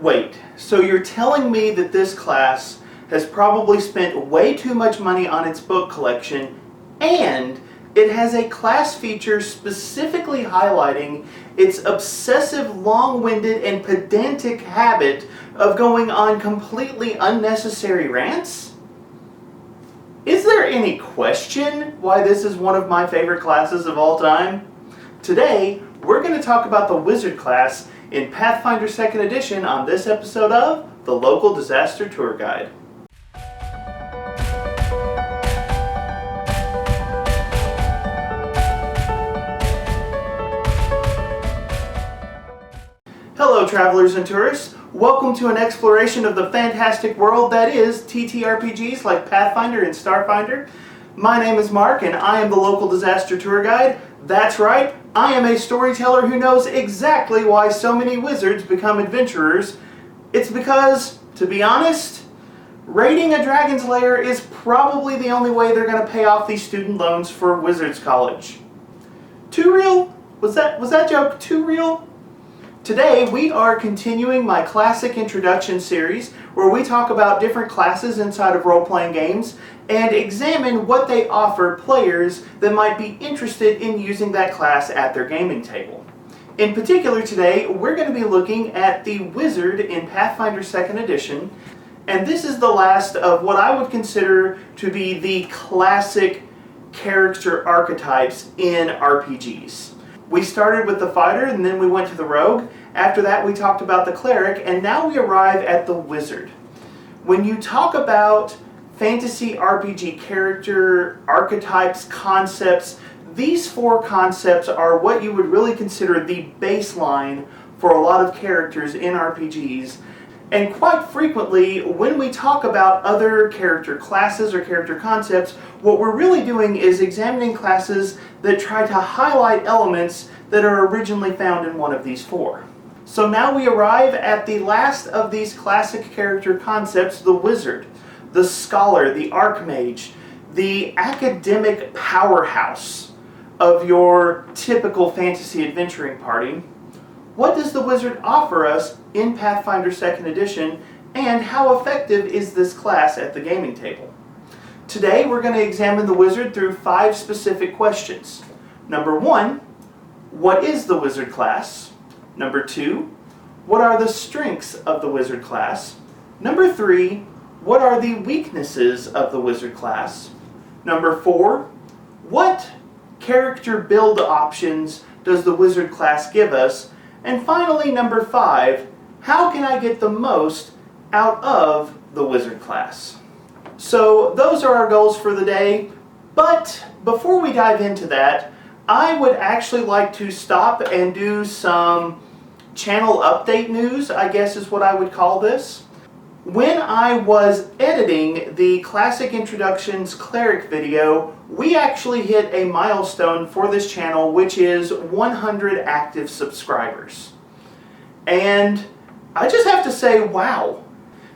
Wait, so you're telling me that this class has probably spent way too much money on its book collection, and it has a class feature specifically highlighting its obsessive, long-winded, and pedantic habit of going on completely unnecessary rants? Is there any question why this is one of my favorite classes of all time? Today, we're going to talk about the Wizard class in Pathfinder 2nd Edition on this episode of The Local Disaster Tour Guide. Hello travelers and tourists, welcome to an exploration of the fantastic world that is TTRPGs like Pathfinder and Starfinder. My name is Mark and I am the Local Disaster Tour Guide. That's right, I am a storyteller who knows exactly why so many wizards become adventurers. It's because, to be honest, raiding a dragon's lair is probably the only way they're going to pay off these student loans for Wizards College. Too real? Was that joke too real? Today we are continuing my classic introduction series where we talk about different classes inside of role-playing games and examine what they offer players that might be interested in using that class at their gaming table. In particular today we're going to be looking at the Wizard in Pathfinder 2nd Edition, and this is the last of what I would consider to be the classic character archetypes in RPGs. We started with the fighter and then we went to the rogue. After that we talked about the cleric, and now we arrive at the wizard. When you talk about fantasy RPG character archetypes, concepts, these four concepts are what you would really consider the baseline for a lot of characters in RPGs. And quite frequently, when we talk about other character classes or character concepts, what we're really doing is examining classes that try to highlight elements that are originally found in one of these four. So now we arrive at the last of these classic character concepts, the wizard, the scholar, the archmage, the academic powerhouse of your typical fantasy adventuring party. What does the wizard offer us in Pathfinder 2nd Edition, and how effective is this class at the gaming table? Today we're going to examine the wizard through 5 specific questions. Number 1, what is the wizard class? Number 2, what are the strengths of the wizard class? Number 3, what are the weaknesses of the wizard class? Number 4, what character build options does the wizard class give us? And finally, number 5, how can I get the most out of the wizard class? So those are our goals for the day, but before we dive into that, I would actually like to stop and do some channel update news, I guess is what I would call this. When I was editing the Classic Introductions Cleric video, we actually hit a milestone for this channel, which is 100 active subscribers. And I just have to say, wow.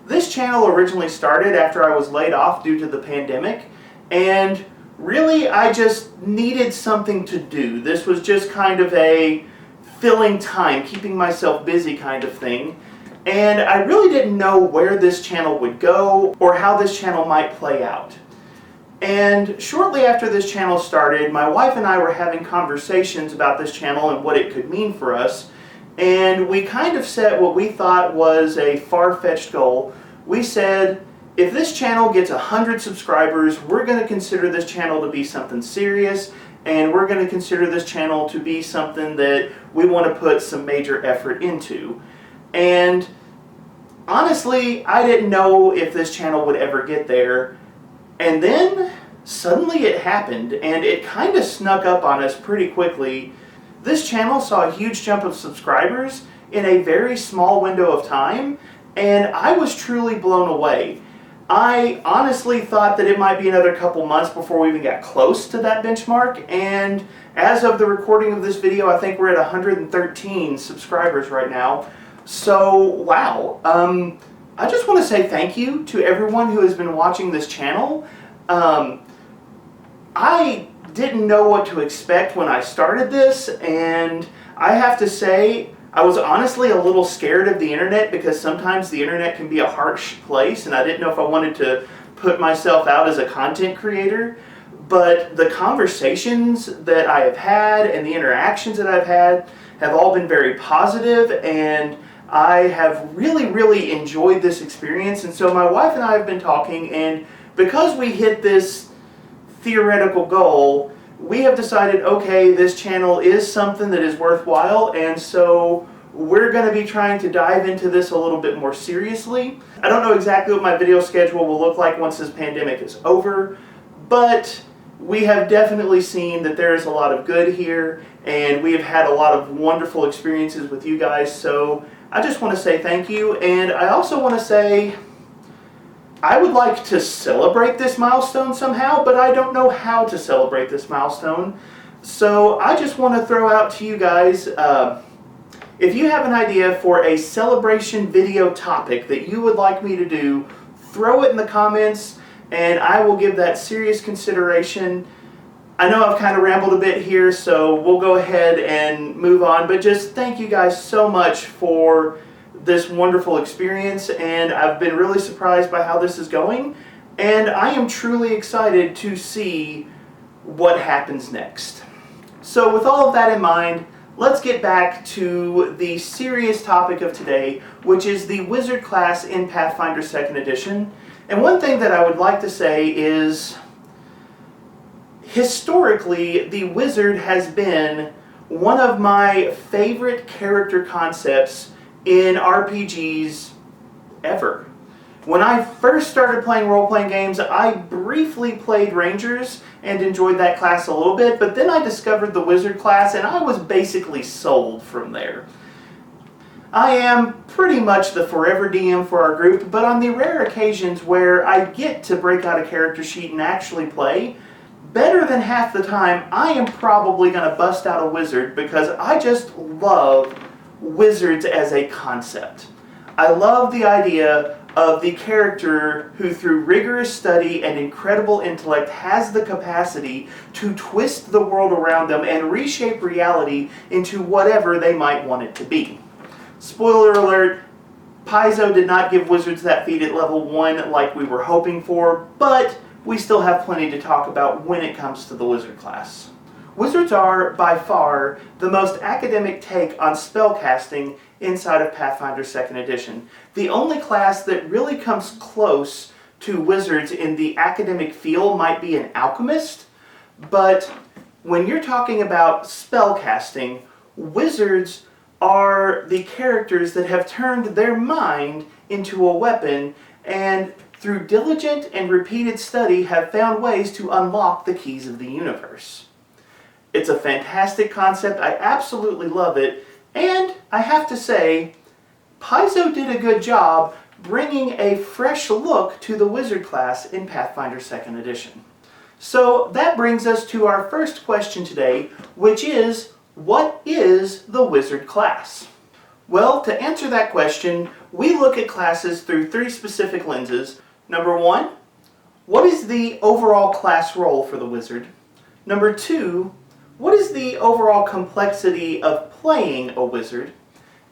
This channel originally started after I was laid off due to the pandemic, and really I just needed something to do. This was just kind of a filling time, keeping myself busy kind of thing. And I really didn't know where this channel would go or how this channel might play out. And shortly after this channel started, my wife and I were having conversations about this channel and what it could mean for us. And we kind of set what we thought was a far-fetched goal. We said, if this channel gets 100 subscribers, we're going to consider this channel to be something serious, and we're going to consider this channel to be something that we want to put some major effort into. And honestly, I didn't know if this channel would ever get there. And then suddenly it happened, and it kind of snuck up on us pretty quickly. This channel saw a huge jump of subscribers in a very small window of time, and I was truly blown away. I honestly thought that it might be another couple months before we even got close to that benchmark, and as of the recording of this video, I think we're at 113 subscribers right now. So, wow. I just want to say thank you to everyone who has been watching this channel. I didn't know what to expect when I started this, and I have to say, I was honestly a little scared of the internet because sometimes the internet can be a harsh place, and I didn't know if I wanted to put myself out as a content creator. But the conversations that I have had and the interactions that I've had have all been very positive, and I have really enjoyed this experience. And so my wife and I have been talking, and because we hit this theoretical goal, we have decided, okay, this channel is something that is worthwhile, and so we're going to be trying to dive into this a little bit more seriously. I don't know exactly what my video schedule will look like once this pandemic is over, but we have definitely seen that there is a lot of good here, and we have had a lot of wonderful experiences with you guys, so I just want to say thank you. And I also want to say I would like to celebrate this milestone somehow, but I don't know how to celebrate this milestone. So I just want to throw out to you guys, if you have an idea for a celebration video topic that you would like me to do, throw it in the comments and I will give that serious consideration. I know I've kind of rambled a bit here, so we'll go ahead and move on, but just thank you guys so much for this wonderful experience, and I've been really surprised by how this is going, and I am truly excited to see what happens next. So with all of that in mind, let's get back to the serious topic of today, which is the Wizard class in Pathfinder 2nd Edition. And one thing that I would like to say is, historically, the Wizard has been one of my favorite character concepts in RPGs ever. When I first started playing role-playing games, I briefly played Rangers and enjoyed that class a little bit, but then I discovered the Wizard class and I was basically sold from there. I am pretty much the forever DM for our group, but on the rare occasions where I get to break out a character sheet and actually play, better than half the time I am probably going to bust out a Wizard because I just love Wizards as a concept. I love the idea of the character who through rigorous study and incredible intellect has the capacity to twist the world around them and reshape reality into whatever they might want it to be. Spoiler alert, Paizo did not give Wizards that feat at level 1 like we were hoping for, but we still have plenty to talk about when it comes to the Wizard class. Wizards are, by far, the most academic take on spellcasting inside of Pathfinder 2nd Edition. The only class that really comes close to Wizards in the academic feel might be an alchemist, but when you're talking about spellcasting, Wizards are the characters that have turned their mind into a weapon and through diligent and repeated study have found ways to unlock the keys of the universe. It's a fantastic concept, I absolutely love it, and I have to say, Paizo did a good job bringing a fresh look to the Wizard class in Pathfinder 2nd Edition. So that brings us to our first question today, which is, what is the Wizard class? Well, to answer that question, we look at classes through 3 specific lenses. Number 1, what is the overall class role for the Wizard? Number 2, what is the overall complexity of playing a Wizard?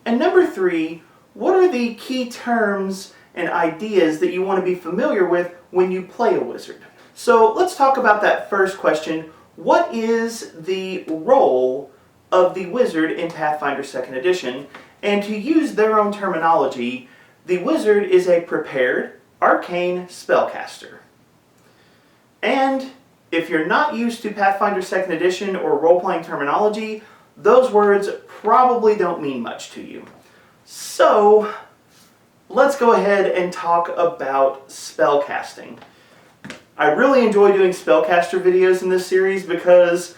And number 3, what are the key terms and ideas that you want to be familiar with when you play a Wizard? So let's talk about that first question. What is the role of the Wizard in Pathfinder 2nd Edition? And to use their own terminology, the Wizard is a prepared, arcane spellcaster. And if you're not used to Pathfinder 2nd Edition or role-playing terminology, those words probably don't mean much to you. So, let's go ahead and talk about spellcasting. I really enjoy doing spellcaster videos in this series because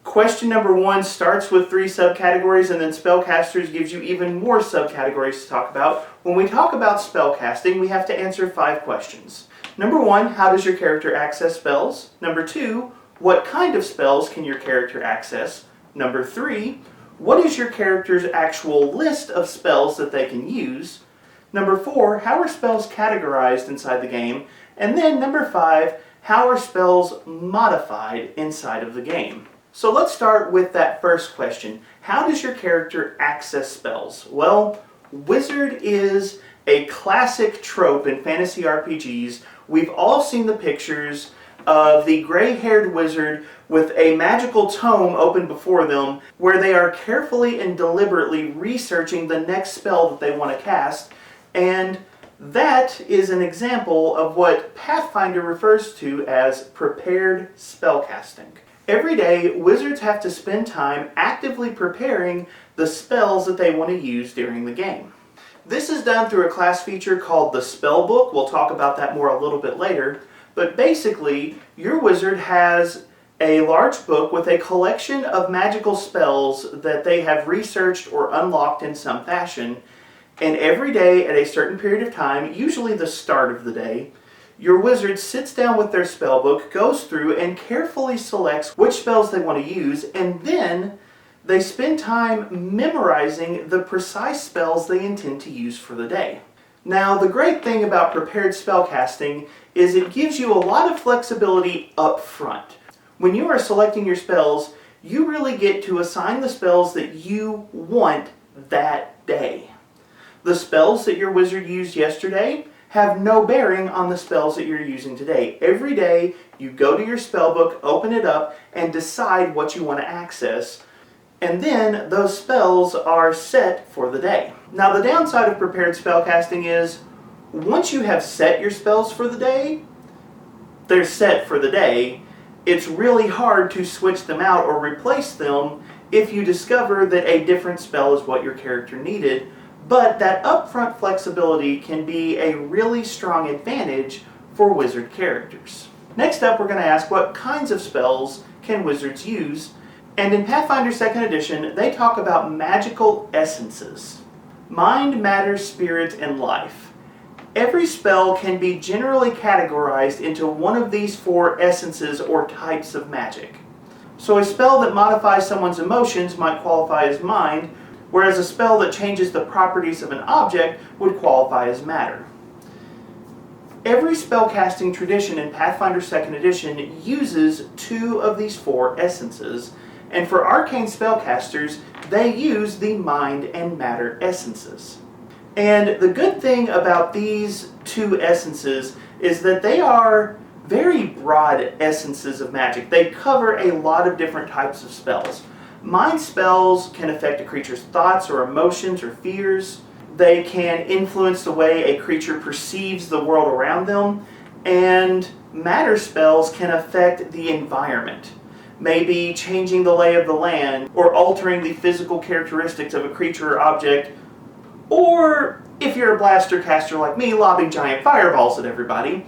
question number 1 starts with 3 subcategories and then spellcasters gives you even more subcategories to talk about. When we talk about spellcasting, we have to answer 5 questions. Number 1, how does your character access spells? Number 2, what kind of spells can your character access? Number 3, what is your character's actual list of spells that they can use? Number 4, how are spells categorized inside the game? And then number 5, how are spells modified inside of the game? So let's start with that first question. How does your character access spells? Well, wizard is a classic trope in fantasy RPGs. We've all seen the pictures of the gray-haired wizard with a magical tome open before them where they are carefully and deliberately researching the next spell that they want to cast, and that is an example of what Pathfinder refers to as prepared spellcasting. Every day, wizards have to spend time actively preparing the spells that they want to use during the game. This is done through a class feature called the Spellbook. We'll talk about that more a little bit later. But basically, your wizard has a large book with a collection of magical spells that they have researched or unlocked in some fashion. And every day at a certain period of time, usually the start of the day, your wizard sits down with their spellbook, goes through, and carefully selects which spells they want to use, and then they spend time memorizing the precise spells they intend to use for the day. Now, the great thing about prepared spellcasting is it gives you a lot of flexibility up front. When you are selecting your spells, you really get to assign the spells that you want that day. The spells that your wizard used yesterday have no bearing on the spells that you're using today. Every day, you go to your spellbook, open it up, and decide what you want to access. And then those spells are set for the day. Now, the downside of prepared spellcasting is once you have set your spells for the day, they're set for the day. It's really hard to switch them out or replace them if you discover that a different spell is what your character needed. But that upfront flexibility can be a really strong advantage for wizard characters. Next up, we're going to ask what kinds of spells can wizards use? And in Pathfinder 2nd Edition, they talk about magical essences. Mind, matter, spirit, and life. Every spell can be generally categorized into one of these four essences or types of magic. So a spell that modifies someone's emotions might qualify as mind, whereas a spell that changes the properties of an object would qualify as matter. Every spellcasting tradition in Pathfinder 2nd Edition uses two of these four essences, and for arcane spellcasters, they use the mind and matter essences. And the good thing about these two essences is that they are very broad essences of magic. They cover a lot of different types of spells. Mind spells can affect a creature's thoughts or emotions or fears. They can influence the way a creature perceives the world around them. And matter spells can affect the environment, maybe changing the lay of the land or altering the physical characteristics of a creature or object, or if you're a blaster caster like me, lobbing giant fireballs at everybody.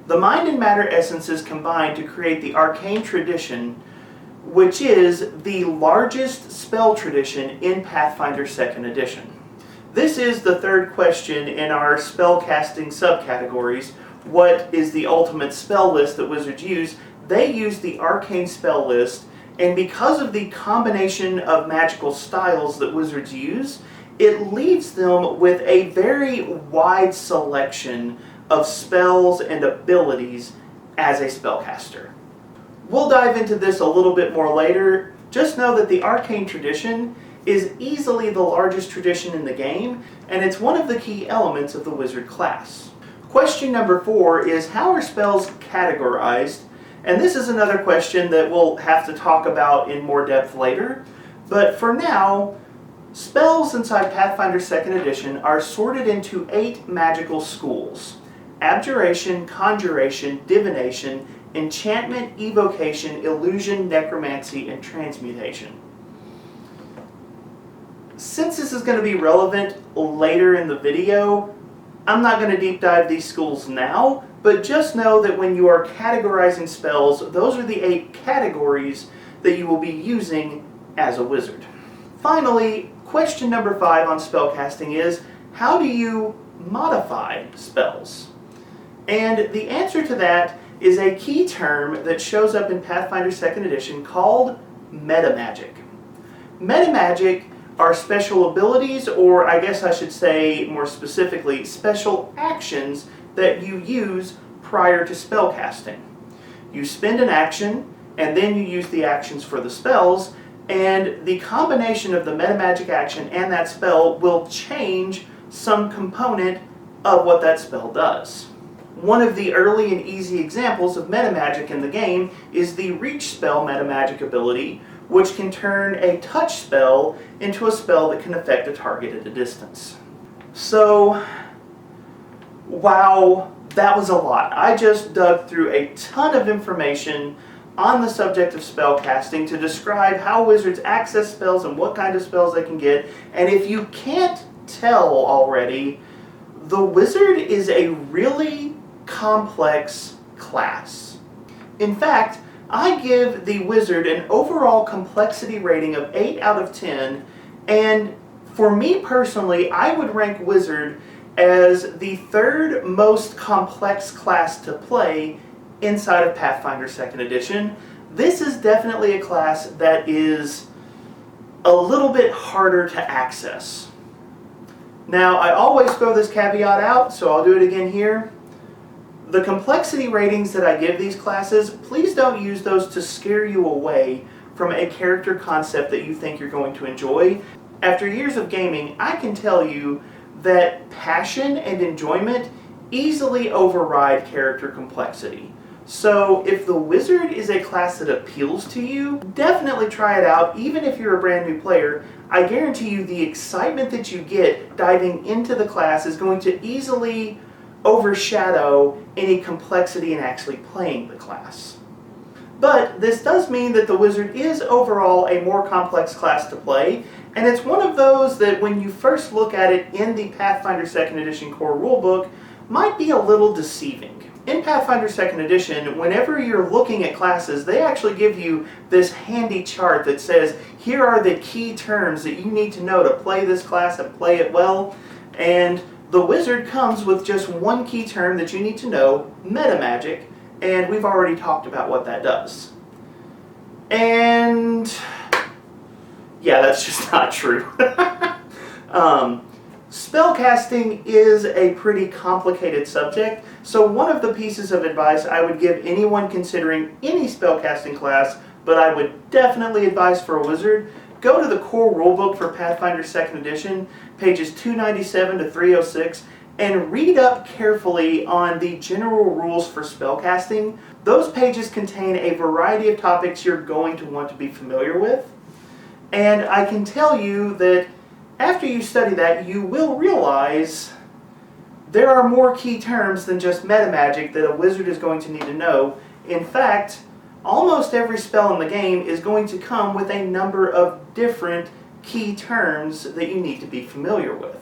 The mind and matter essences combine to create the arcane tradition, which is the largest spell tradition in Pathfinder 2nd Edition. This is the third question in our spellcasting subcategories. What is the ultimate spell list that wizards use? They use the arcane spell list, and because of the combination of magical styles that wizards use, it leaves them with a very wide selection of spells and abilities as a spellcaster. We'll dive into this a little bit more later. Just know that the arcane tradition is easily the largest tradition in the game, and it's one of the key elements of the wizard class. Question number 4 is, how are spells categorized? And this is another question that we'll have to talk about in more depth later. But for now, spells inside Pathfinder 2nd Edition are sorted into 8 magical schools: abjuration, conjuration, divination, enchantment, evocation, illusion, necromancy, and transmutation. Since this is going to be relevant later in the video, I'm not going to deep dive these schools now, but just know that when you are categorizing spells, those are the 8 categories that you will be using as a wizard. Finally, question number 5 on spellcasting is, how do you modify spells? And the answer to that is a key term that shows up in Pathfinder 2nd Edition called metamagic. Metamagic are special abilities, or I guess I should say more specifically, special actions that you use prior to spellcasting. You spend an action, and then you use the actions for the spells, and the combination of the metamagic action and that spell will change some component of what that spell does. One of the early and easy examples of metamagic in the game is the Reach spell metamagic ability, which can turn a touch spell into a spell that can affect a target at a distance. So, wow, that was a lot. I just dug through a ton of information on the subject of spellcasting to describe how wizards access spells and what kind of spells they can get. And if you can't tell already, the wizard is a really complex class. In fact, I give the wizard an overall complexity rating of 8 out of 10, and for me personally, I would rank wizard as the third most complex class to play inside of Pathfinder 2nd Edition. This is definitely a class that is a little bit harder to access. Now, I always throw this caveat out, so I'll do it again here. The complexity ratings that I give these classes, please don't use those to scare you away from a character concept that you think you're going to enjoy. After years of gaming, I can tell you that passion and enjoyment easily override character complexity. So if the wizard is a class that appeals to you, definitely try it out, even if you're a brand new player. I guarantee you the excitement that you get diving into the class is going to easily overshadow any complexity in actually playing the class. But this does mean that the wizard is overall a more complex class to play, and it's one of those that when you first look at it in the Pathfinder 2nd Edition core rulebook might be a little deceiving. In Pathfinder 2nd Edition, whenever you're looking at classes, they actually give you this handy chart that says, here are the key terms that you need to know to play this class and play it well. And the wizard comes with just one key term that you need to know, metamagic, and we've already talked about what that does. And yeah, that's just not true. Spellcasting is a pretty complicated subject, so one of the pieces of advice I would give anyone considering any spellcasting class, but I would definitely advise for a wizard, go to the core rulebook for Pathfinder 2nd Edition, pages 297 to 306, and read up carefully on the general rules for spellcasting. Those pages contain a variety of topics you're going to want to be familiar with, and I can tell you that after you study that, you will realize there are more key terms than just metamagic that a wizard is going to need to know. In fact, almost every spell in the game is going to come with a number of different key terms that you need to be familiar with.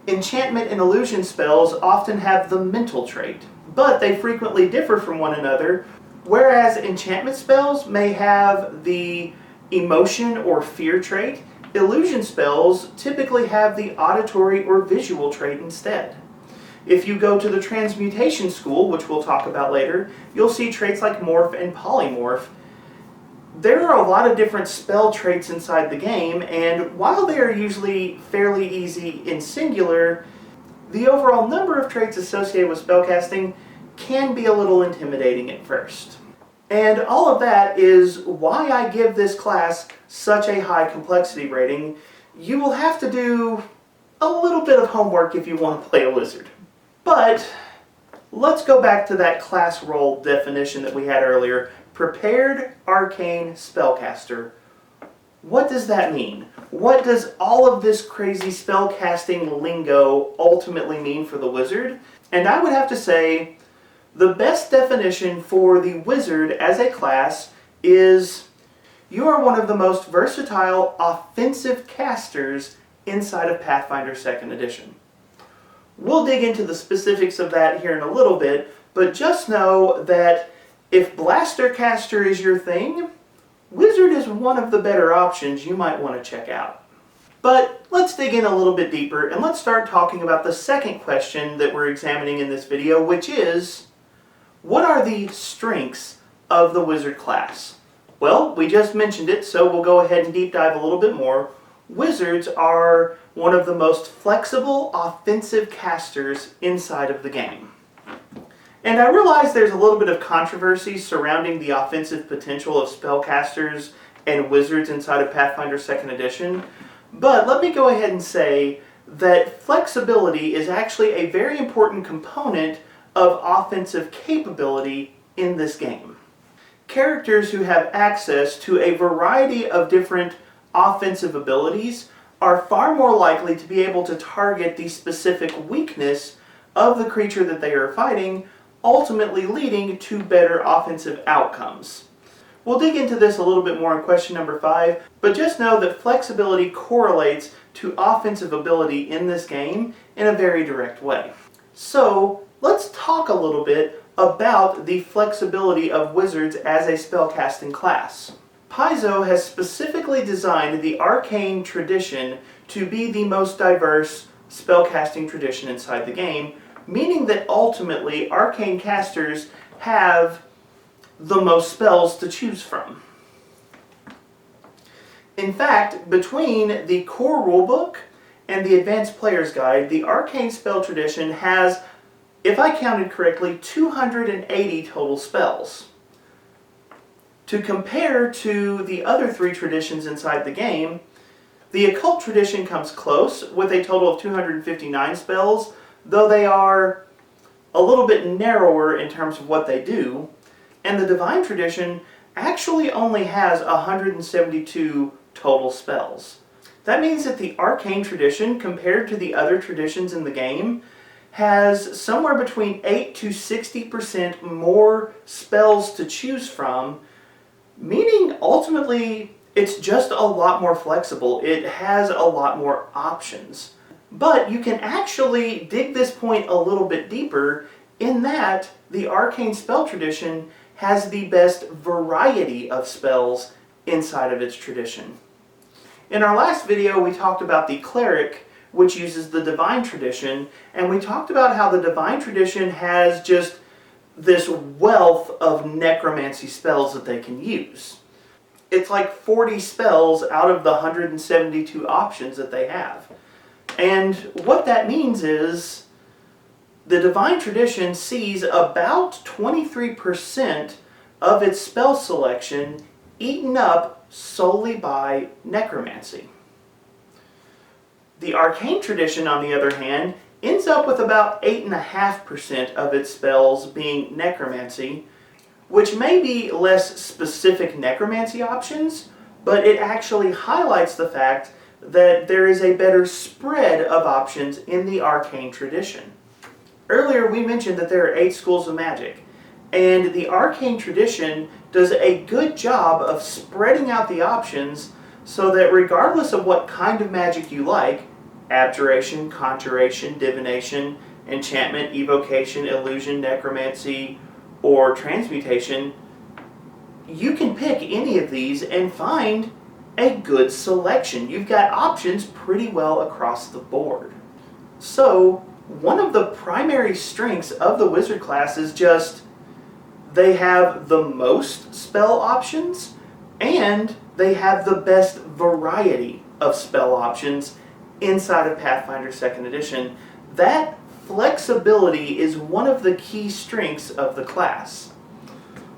Enchantment and illusion spells often have the mental trait, but they frequently differ from one another, whereas enchantment spells may have the emotion or fear trait. Illusion spells typically have the auditory or visual trait instead. If you go to the transmutation school, which we'll talk about later, you'll see traits like morph and polymorph. There are a lot of different spell traits inside the game, and while they are usually fairly easy in singular, the overall number of traits associated with spellcasting can be a little intimidating at first. And all of that is why I give this class such a high complexity rating. You will have to do a little bit of homework if you want to play a wizard. But let's go back to that class role definition that we had earlier. Prepared arcane spellcaster. What does that mean? What does all of this crazy spellcasting lingo ultimately mean for the wizard? And I would have to say, the best definition for the wizard as a class is you are one of the most versatile offensive casters inside of Pathfinder 2nd Edition. We'll dig into the specifics of that here in a little bit, but just know that if Blaster Caster is your thing, Wizard is one of the better options you might want to check out. But let's dig in a little bit deeper and let's start talking about the second question that we're examining in this video, which is, what are the strengths of the Wizard class? Well, we just mentioned it, so we'll go ahead and deep dive a little bit more. Wizards are one of the most flexible offensive casters inside of the game. And I realize there's a little bit of controversy surrounding the offensive potential of spellcasters and wizards inside of Pathfinder 2nd Edition, but let me go ahead and say that flexibility is actually a very important component of offensive capability in this game. Characters who have access to a variety of different offensive abilities are far more likely to be able to target the specific weakness of the creature that they are fighting, ultimately leading to better offensive outcomes. We'll dig into this a little bit more in question number 5, but just know that flexibility correlates to offensive ability in this game in a very direct way. So, let's talk a little bit about the flexibility of wizards as a spellcasting class. Paizo has specifically designed the arcane tradition to be the most diverse spellcasting tradition inside the game, meaning that ultimately arcane casters have the most spells to choose from. In fact, between the core rulebook and the advanced player's guide, the arcane spell tradition has, if I counted correctly, 280 total spells. To compare to the other 3 traditions inside the game, the occult tradition comes close with a total of 259 spells, though they are a little bit narrower in terms of what they do, and the divine tradition actually only has 172 total spells. That means that the arcane tradition, compared to the other traditions in the game, has somewhere between 8 to 60% more spells to choose from, meaning ultimately it's just a lot more flexible. It has a lot more options. But you can actually dig this point a little bit deeper in that the arcane spell tradition has the best variety of spells inside of its tradition. In our last video, we talked about the cleric, which uses the divine tradition, and we talked about how the divine tradition has just this wealth of necromancy spells that they can use. It's like 40 spells out of the 172 options that they have. And what that means is the divine tradition sees about 23% of its spell selection eaten up solely by necromancy. The arcane tradition, on the other hand, ends up with about 8.5% of its spells being necromancy, which may be less specific necromancy options, but it actually highlights the fact that there is a better spread of options in the arcane tradition. Earlier we mentioned that there are 8 schools of magic, and the arcane tradition does a good job of spreading out the options so that regardless of what kind of magic you like, abjuration, conjuration, divination, enchantment, evocation, illusion, necromancy, or transmutation, you can pick any of these and find a good selection. You've got options pretty well across the board. So, one of the primary strengths of the wizard class is just they have the most spell options and they have the best variety of spell options inside of Pathfinder 2nd Edition. That flexibility is one of the key strengths of the class.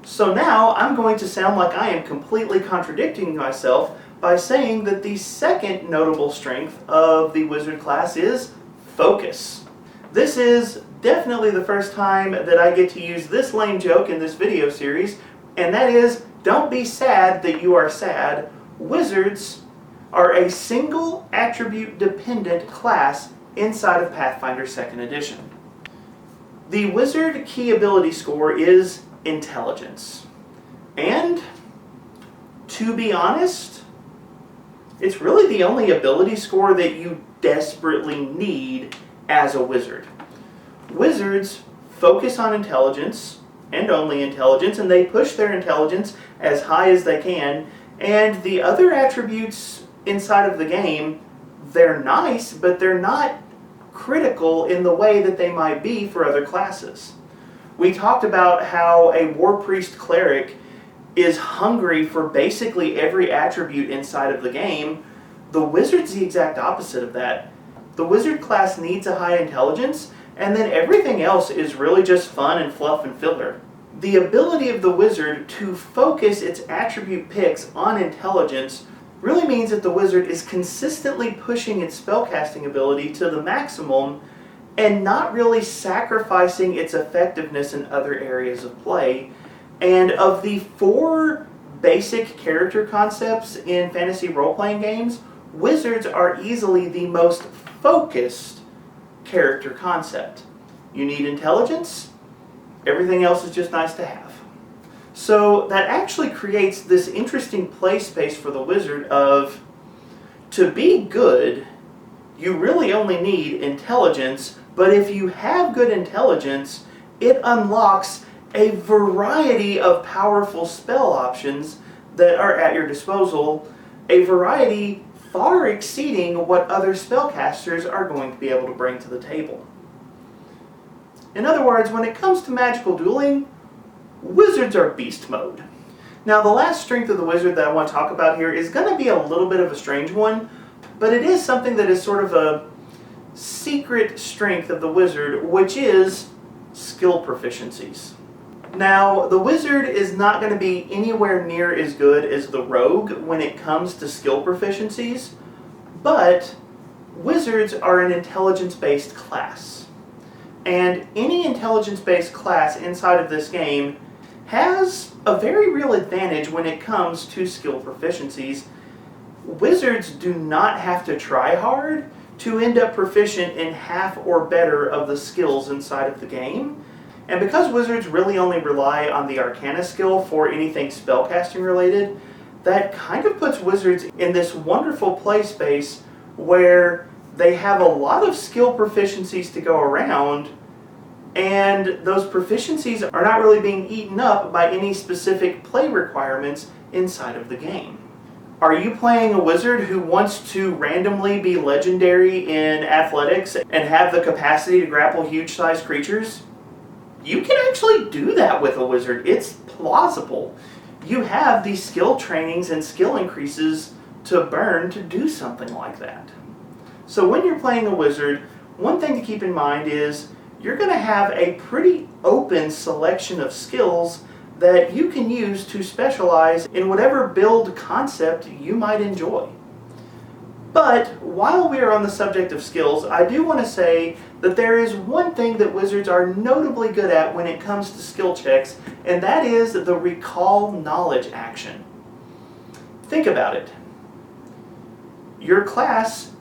So now I'm going to sound like I am completely contradicting myself by saying that the second notable strength of the wizard class is focus. This is definitely the first time that I get to use this lame joke in this video series, and that is, don't be sad that you are sad. Wizards are a single attribute dependent class inside of Pathfinder 2nd Edition. The wizard key ability score is intelligence. And, to be honest, it's really the only ability score that you desperately need as a wizard. Wizards focus on intelligence, and only intelligence, and they push their intelligence as high as they can, and the other attributes inside of the game, they're nice, but they're not critical in the way that they might be for other classes. We talked about how a war priest cleric is hungry for basically every attribute inside of the game. The wizard's the exact opposite of that. The wizard class needs a high intelligence and then everything else is really just fun and fluff and filler. The ability of the wizard to focus its attribute picks on intelligence really means that the wizard is consistently pushing its spellcasting ability to the maximum and not really sacrificing its effectiveness in other areas of play. And of the 4 basic character concepts in fantasy role-playing games, wizards are easily the most focused character concept. You need intelligence, everything else is just nice to have. So that actually creates this interesting play space for the wizard of, to be good, you really only need intelligence, but if you have good intelligence, it unlocks a variety of powerful spell options that are at your disposal, a variety far exceeding what other spellcasters are going to be able to bring to the table. In other words, when it comes to magical dueling, wizards are beast mode. Now, the last strength of the wizard that I want to talk about here is going to be a little bit of a strange one, but it is something that is sort of a secret strength of the wizard, which is skill proficiencies. Now, the wizard is not going to be anywhere near as good as the rogue when it comes to skill proficiencies, but wizards are an intelligence-based class. And any intelligence-based class inside of this game has a very real advantage when it comes to skill proficiencies. Wizards do not have to try hard to end up proficient in half or better of the skills inside of the game. And because wizards really only rely on the arcana skill for anything spellcasting related, that kind of puts wizards in this wonderful play space where they have a lot of skill proficiencies to go around, and those proficiencies are not really being eaten up by any specific play requirements inside of the game. Are you playing a wizard who wants to randomly be legendary in athletics and have the capacity to grapple huge-sized creatures? You can actually do that with a wizard. It's plausible. You have these skill trainings and skill increases to burn to do something like that. So when you're playing a wizard, one thing to keep in mind is you're going to have a pretty open selection of skills that you can use to specialize in whatever build concept you might enjoy. But while we are on the subject of skills, I do want to say that there is one thing that wizards are notably good at when it comes to skill checks, and that is the recall knowledge action. Think about it. Your class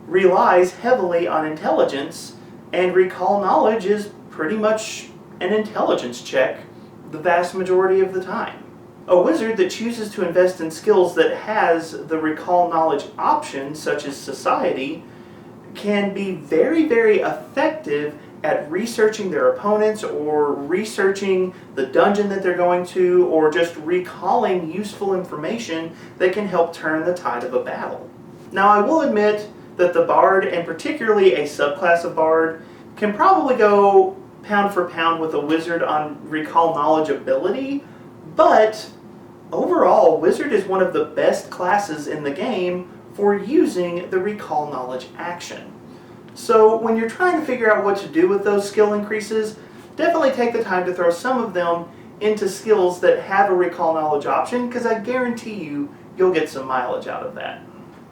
relies heavily on intelligence, and recall knowledge is pretty much an intelligence check the vast majority of the time. A wizard that chooses to invest in skills that has the recall knowledge option, such as society, can be very, very effective at researching their opponents or researching the dungeon that they're going to, or just recalling useful information that can help turn the tide of a battle. Now, I will admit that the bard, and particularly a subclass of bard, can probably go pound for pound with a wizard on recall knowledge ability, but overall, wizard is one of the best classes in the game for using the recall knowledge action. So when you're trying to figure out what to do with those skill increases, definitely take the time to throw some of them into skills that have a recall knowledge option, because I guarantee you'll get some mileage out of that.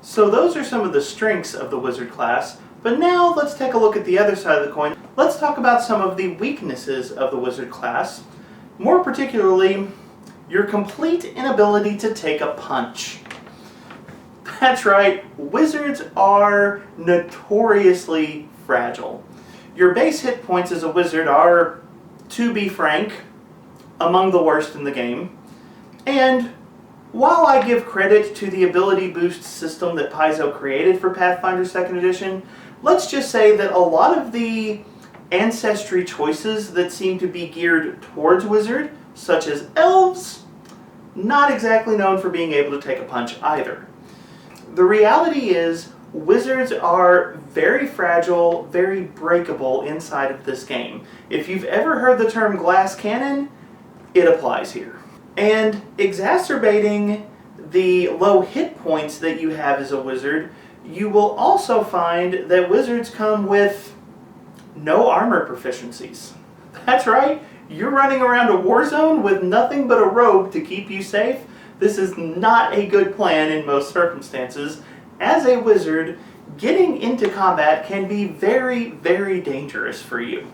So those are some of the strengths of the wizard class, but now let's take a look at the other side of the coin. Let's talk about some of the weaknesses of the wizard class, more particularly your complete inability to take a punch. That's right, wizards are notoriously fragile. Your base hit points as a wizard are, to be frank, among the worst in the game. And while I give credit to the ability boost system that Paizo created for Pathfinder 2nd Edition, let's just say that a lot of the ancestry choices that seem to be geared towards wizard, such as elves, not exactly known for being able to take a punch either. The reality is, wizards are very fragile, very breakable inside of this game. If you've ever heard the term glass cannon, it applies here. And exacerbating the low hit points that you have as a wizard, you will also find that wizards come with no armor proficiencies. That's right, you're running around a war zone with nothing but a robe to keep you safe. This is not a good plan in most circumstances. As a wizard, getting into combat can be very, very dangerous for you.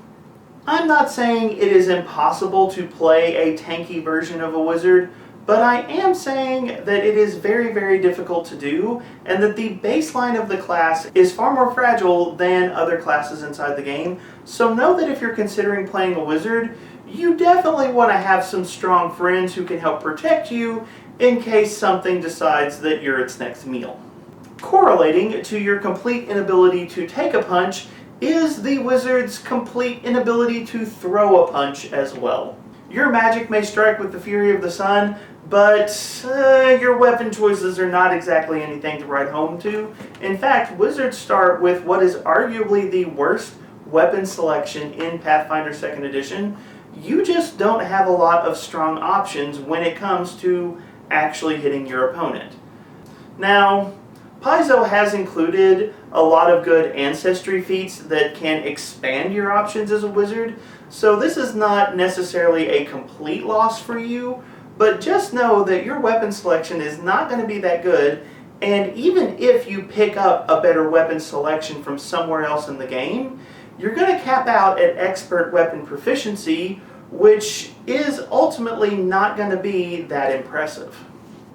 I'm not saying it is impossible to play a tanky version of a wizard, but I am saying that it is very, very difficult to do, and that the baseline of the class is far more fragile than other classes inside the game. So know that if you're considering playing a wizard, you definitely want to have some strong friends who can help protect you in case something decides that you're its next meal. Correlating to your complete inability to take a punch is the wizard's complete inability to throw a punch as well. Your magic may strike with the fury of the sun, but your weapon choices are not exactly anything to write home to. In fact, wizards start with what is arguably the worst weapon selection in Pathfinder 2nd Edition. You just don't have a lot of strong options when it comes to actually hitting your opponent. Now, Paizo has included a lot of good ancestry feats that can expand your options as a wizard, so this is not necessarily a complete loss for you, but just know that your weapon selection is not going to be that good, and even if you pick up a better weapon selection from somewhere else in the game, you're going to cap out at expert weapon proficiency, which is ultimately not going to be that impressive.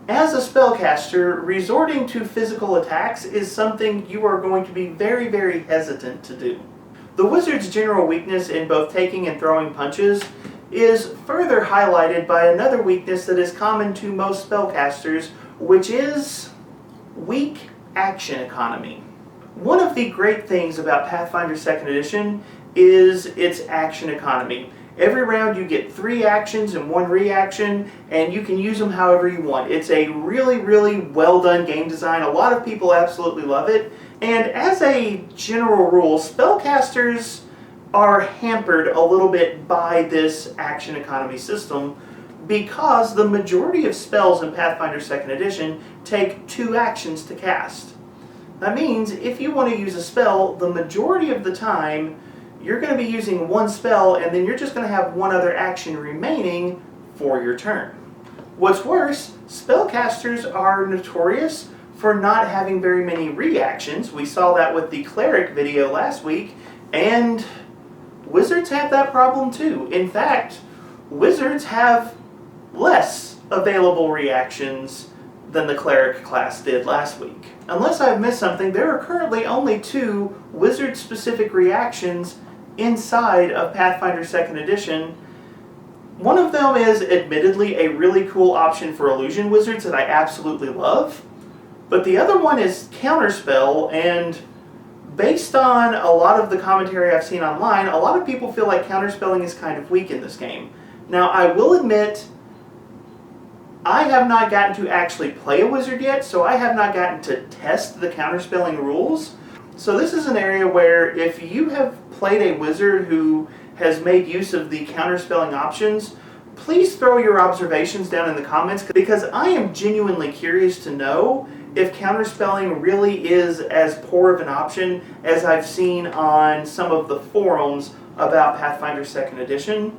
As a spellcaster, resorting to physical attacks is something you are going to be very, very hesitant to do. The wizard's general weakness in both taking and throwing punches is further highlighted by another weakness that is common to most spellcasters, which is weak action economy. One of the great things about Pathfinder 2nd Edition is its action economy. Every round you get 3 actions and 1 reaction, and you can use them however you want. It's a really, really well done game design. A lot of people absolutely love it. And as a general rule, spellcasters are hampered a little bit by this action economy system because the majority of spells in Pathfinder 2nd Edition take 2 actions to cast. That means if you want to use a spell, the majority of the time you're going to be using 1 spell, and then you're just going to have 1 other action remaining for your turn. What's worse, spellcasters are notorious for not having very many reactions. We saw that with the cleric video last week, and wizards have that problem too. In fact, wizards have less available reactions than the cleric class did last week. Unless I've missed something, there are currently only 2 wizard-specific reactions inside of Pathfinder 2nd Edition. One of them is admittedly a really cool option for illusion wizards that I absolutely love, but the other one is counterspell, and based on a lot of the commentary I've seen online, a lot of people feel like counterspelling is kind of weak in this game. Now, I will admit, I have not gotten to actually play a wizard yet, so I have not gotten to test the counterspelling rules. So this is an area where if you have played a wizard who has made use of the counterspelling options, please throw your observations down in the comments, because I am genuinely curious to know if counterspelling really is as poor of an option as I've seen on some of the forums about Pathfinder 2nd Edition.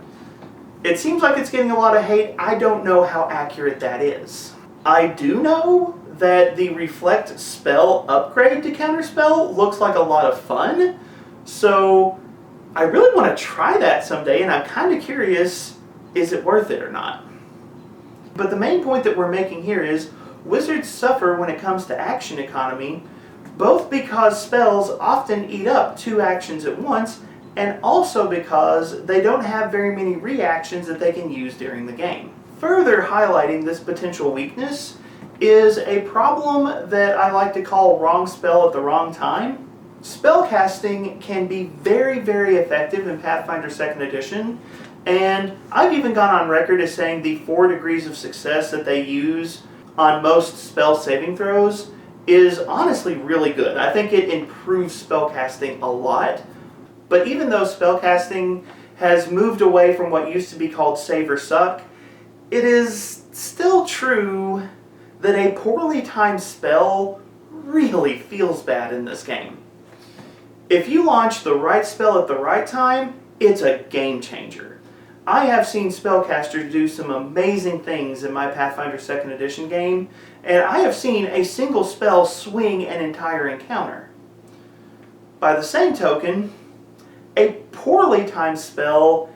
It seems like it's getting a lot of hate. I don't know how accurate that is. I do know that the Reflect spell upgrade to counterspell looks like a lot of fun, so I really want to try that someday, and I'm kind of curious, is it worth it or not? But the main point that we're making here is wizards suffer when it comes to action economy, both because spells often eat up 2 actions at once, and also because they don't have very many reactions that they can use during the game. Further highlighting this potential weakness is a problem that I like to call wrong spell at the wrong time. Spellcasting can be very, very effective in Pathfinder 2nd Edition, and I've even gone on record as saying the 4 degrees of success that they use on most spell saving throws is honestly really good. I think it improves spellcasting a lot, but even though spellcasting has moved away from what used to be called save or suck, it is still true that a poorly timed spell really feels bad in this game. If you launch the right spell at the right time, it's a game changer. I have seen spellcasters do some amazing things in my Pathfinder 2nd Edition game, and I have seen a single spell swing an entire encounter. By the same token, a poorly timed spell,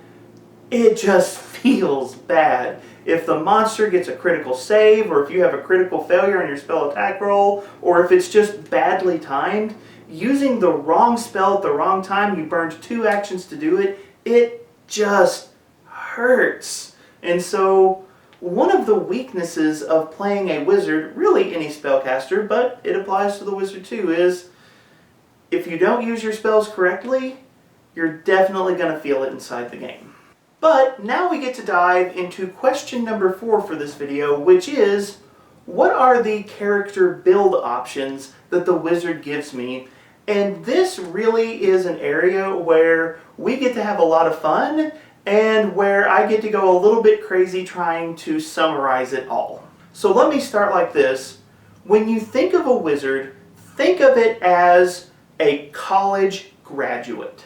it just feels bad. If the monster gets a critical save, or if you have a critical failure on your spell attack roll, or if it's just badly timed, using the wrong spell at the wrong time, you burned 2 actions to do it, it just hurts. And so, one of the weaknesses of playing a wizard, really any spellcaster, but it applies to the wizard too, is if you don't use your spells correctly, you're definitely going to feel it inside the game. But now we get to dive into question number 4 for this video, which is, what are the character build options that the wizard gives me? And this really is an area where we get to have a lot of fun, and where I get to go a little bit crazy trying to summarize it all. So let me start like this. When you think of a wizard, think of it as a college graduate.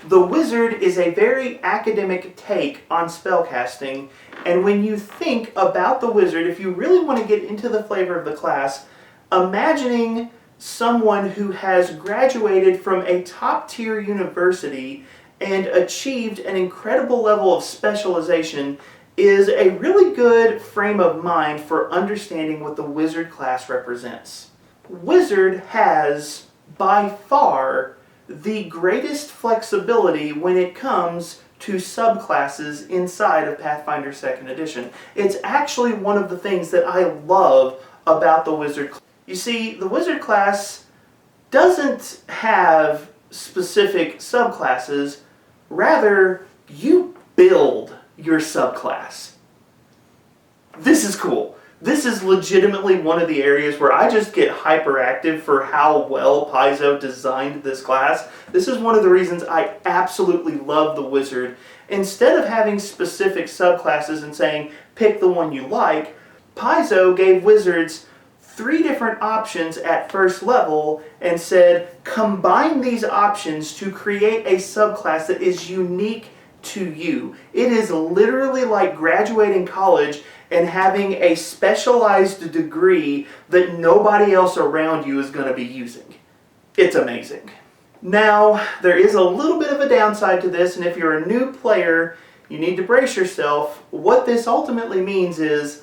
The wizard is a very academic take on spellcasting, and when you think about the wizard, if you really want to get into the flavor of the class, imagining someone who has graduated from a top-tier university and achieved an incredible level of specialization is a really good frame of mind for understanding what the wizard class represents. Wizard has, by far, the greatest flexibility when it comes to subclasses inside of Pathfinder 2nd Edition. It's actually one of the things that I love about the wizard class. You see, the wizard class doesn't have specific subclasses, rather you build your subclass. This is cool. This is legitimately one of the areas where I just get hyperactive for how well Paizo designed this class. This is one of the reasons I absolutely love the wizard. Instead of having specific subclasses and saying, pick the one you like, Paizo gave wizards 3 different options at first level and said, combine these options to create a subclass that is unique to you. It is literally like graduating college and having a specialized degree that nobody else around you is going to be using. It's amazing. Now, there is a little bit of a downside to this, and if you're a new player, you need to brace yourself. What this ultimately means is,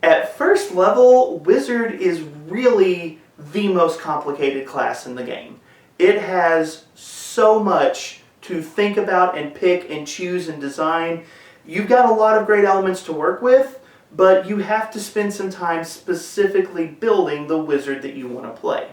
at first level, Wizard is really the most complicated class in the game. It has so much to think about and pick and choose and design. You've got a lot of great elements to work with, but you have to spend some time specifically building the wizard that you want to play.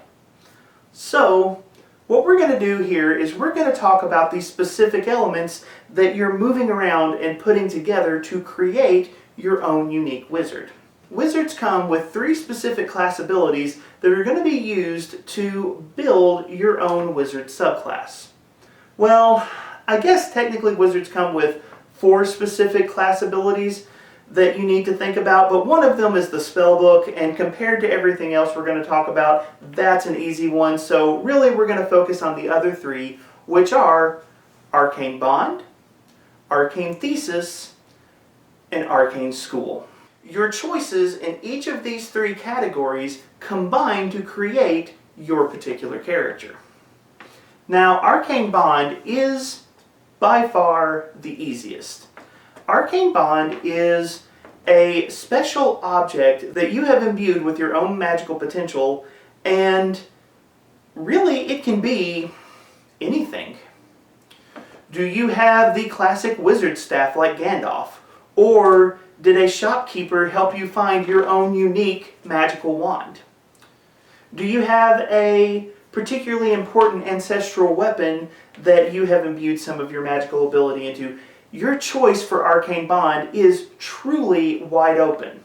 So, what we're going to do here is we're going to talk about the specific elements that you're moving around and putting together to create your own unique wizard. Wizards come with 3 specific class abilities that are going to be used to build your own wizard subclass. Well, I guess technically wizards come with 4 specific class abilities that you need to think about, but one of them is the spellbook, and compared to everything else we're going to talk about, that's an easy one. So really we're going to focus on the other 3, which are Arcane Bond, Arcane Thesis, and Arcane School. Your choices in each of these 3 categories combine to create your particular character. Now, Arcane Bond is by far the easiest. Arcane Bond is a special object that you have imbued with your own magical potential, and really it can be anything. Do you have the classic wizard staff like Gandalf? Or did a shopkeeper help you find your own unique magical wand? Do you have a particularly important ancestral weapon that you have imbued some of your magical ability into? Your choice for Arcane Bond is truly wide open.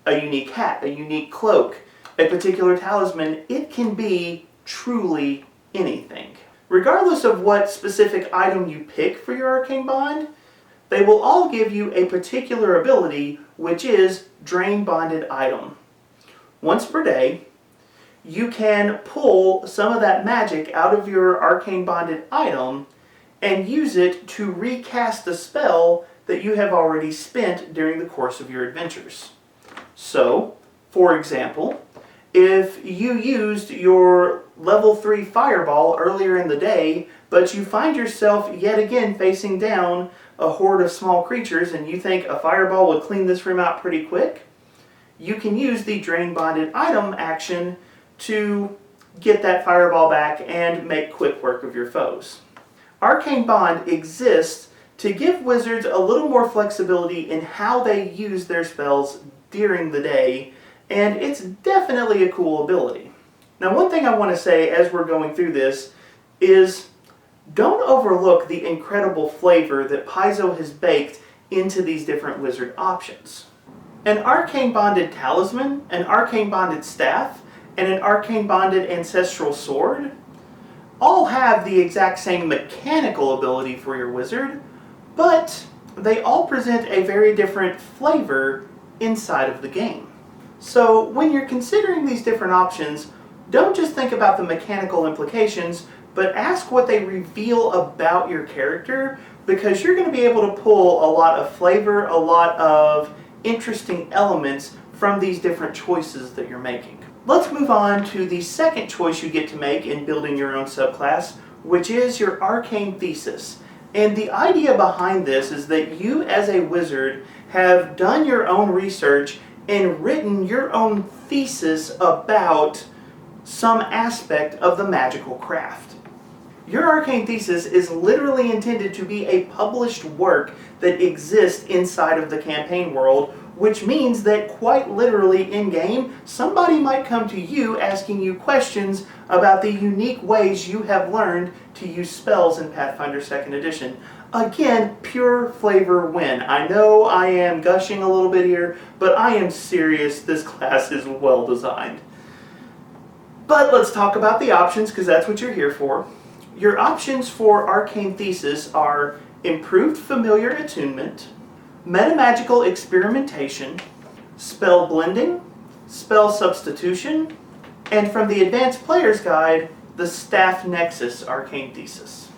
A unique hat, a unique cloak, a particular talisman, it can be truly anything. Regardless of what specific item you pick for your Arcane Bond, they will all give you a particular ability, which is Drain Bonded Item. Once per day, you can pull some of that magic out of your arcane bonded item and use it to recast a spell that you have already spent during the course of your adventures. So, for example, if you used your level 3 fireball earlier in the day, but you find yourself yet again facing down a horde of small creatures and you think a fireball would clean this room out pretty quick, you can use the drain bonded item action to get that fireball back and make quick work of your foes. Arcane Bond exists to give wizards a little more flexibility in how they use their spells during the day, and it's definitely a cool ability. Now, one thing I want to say as we're going through this is don't overlook the incredible flavor that Paizo has baked into these different wizard options. An arcane bonded talisman, an arcane bonded staff, and an arcane bonded ancestral sword all have the exact same mechanical ability for your wizard, but they all present a very different flavor inside of the game. So when you're considering these different options, don't just think about the mechanical implications, but ask what they reveal about your character, because you're going to be able to pull a lot of flavor, a lot of interesting elements from these different choices that you're making. Let's move on to the second choice you get to make in building your own subclass, which is your arcane thesis. And the idea behind this is that you as a wizard have done your own research and written your own thesis about some aspect of the magical craft. Your arcane thesis is literally intended to be a published work that exists inside of the campaign world, which means that quite literally in-game, somebody might come to you asking you questions about the unique ways you have learned to use spells in Pathfinder 2nd Edition. Again, pure flavor win. I know I am gushing a little bit here, but I am serious, this class is well designed. But let's talk about the options, because that's what you're here for. Your options for Arcane Thesis are Improved Familiar Attunement, Metamagical Experimentation, Spell Blending, Spell Substitution, and from the Advanced Player's Guide, the Staff Nexus Arcane Thesis.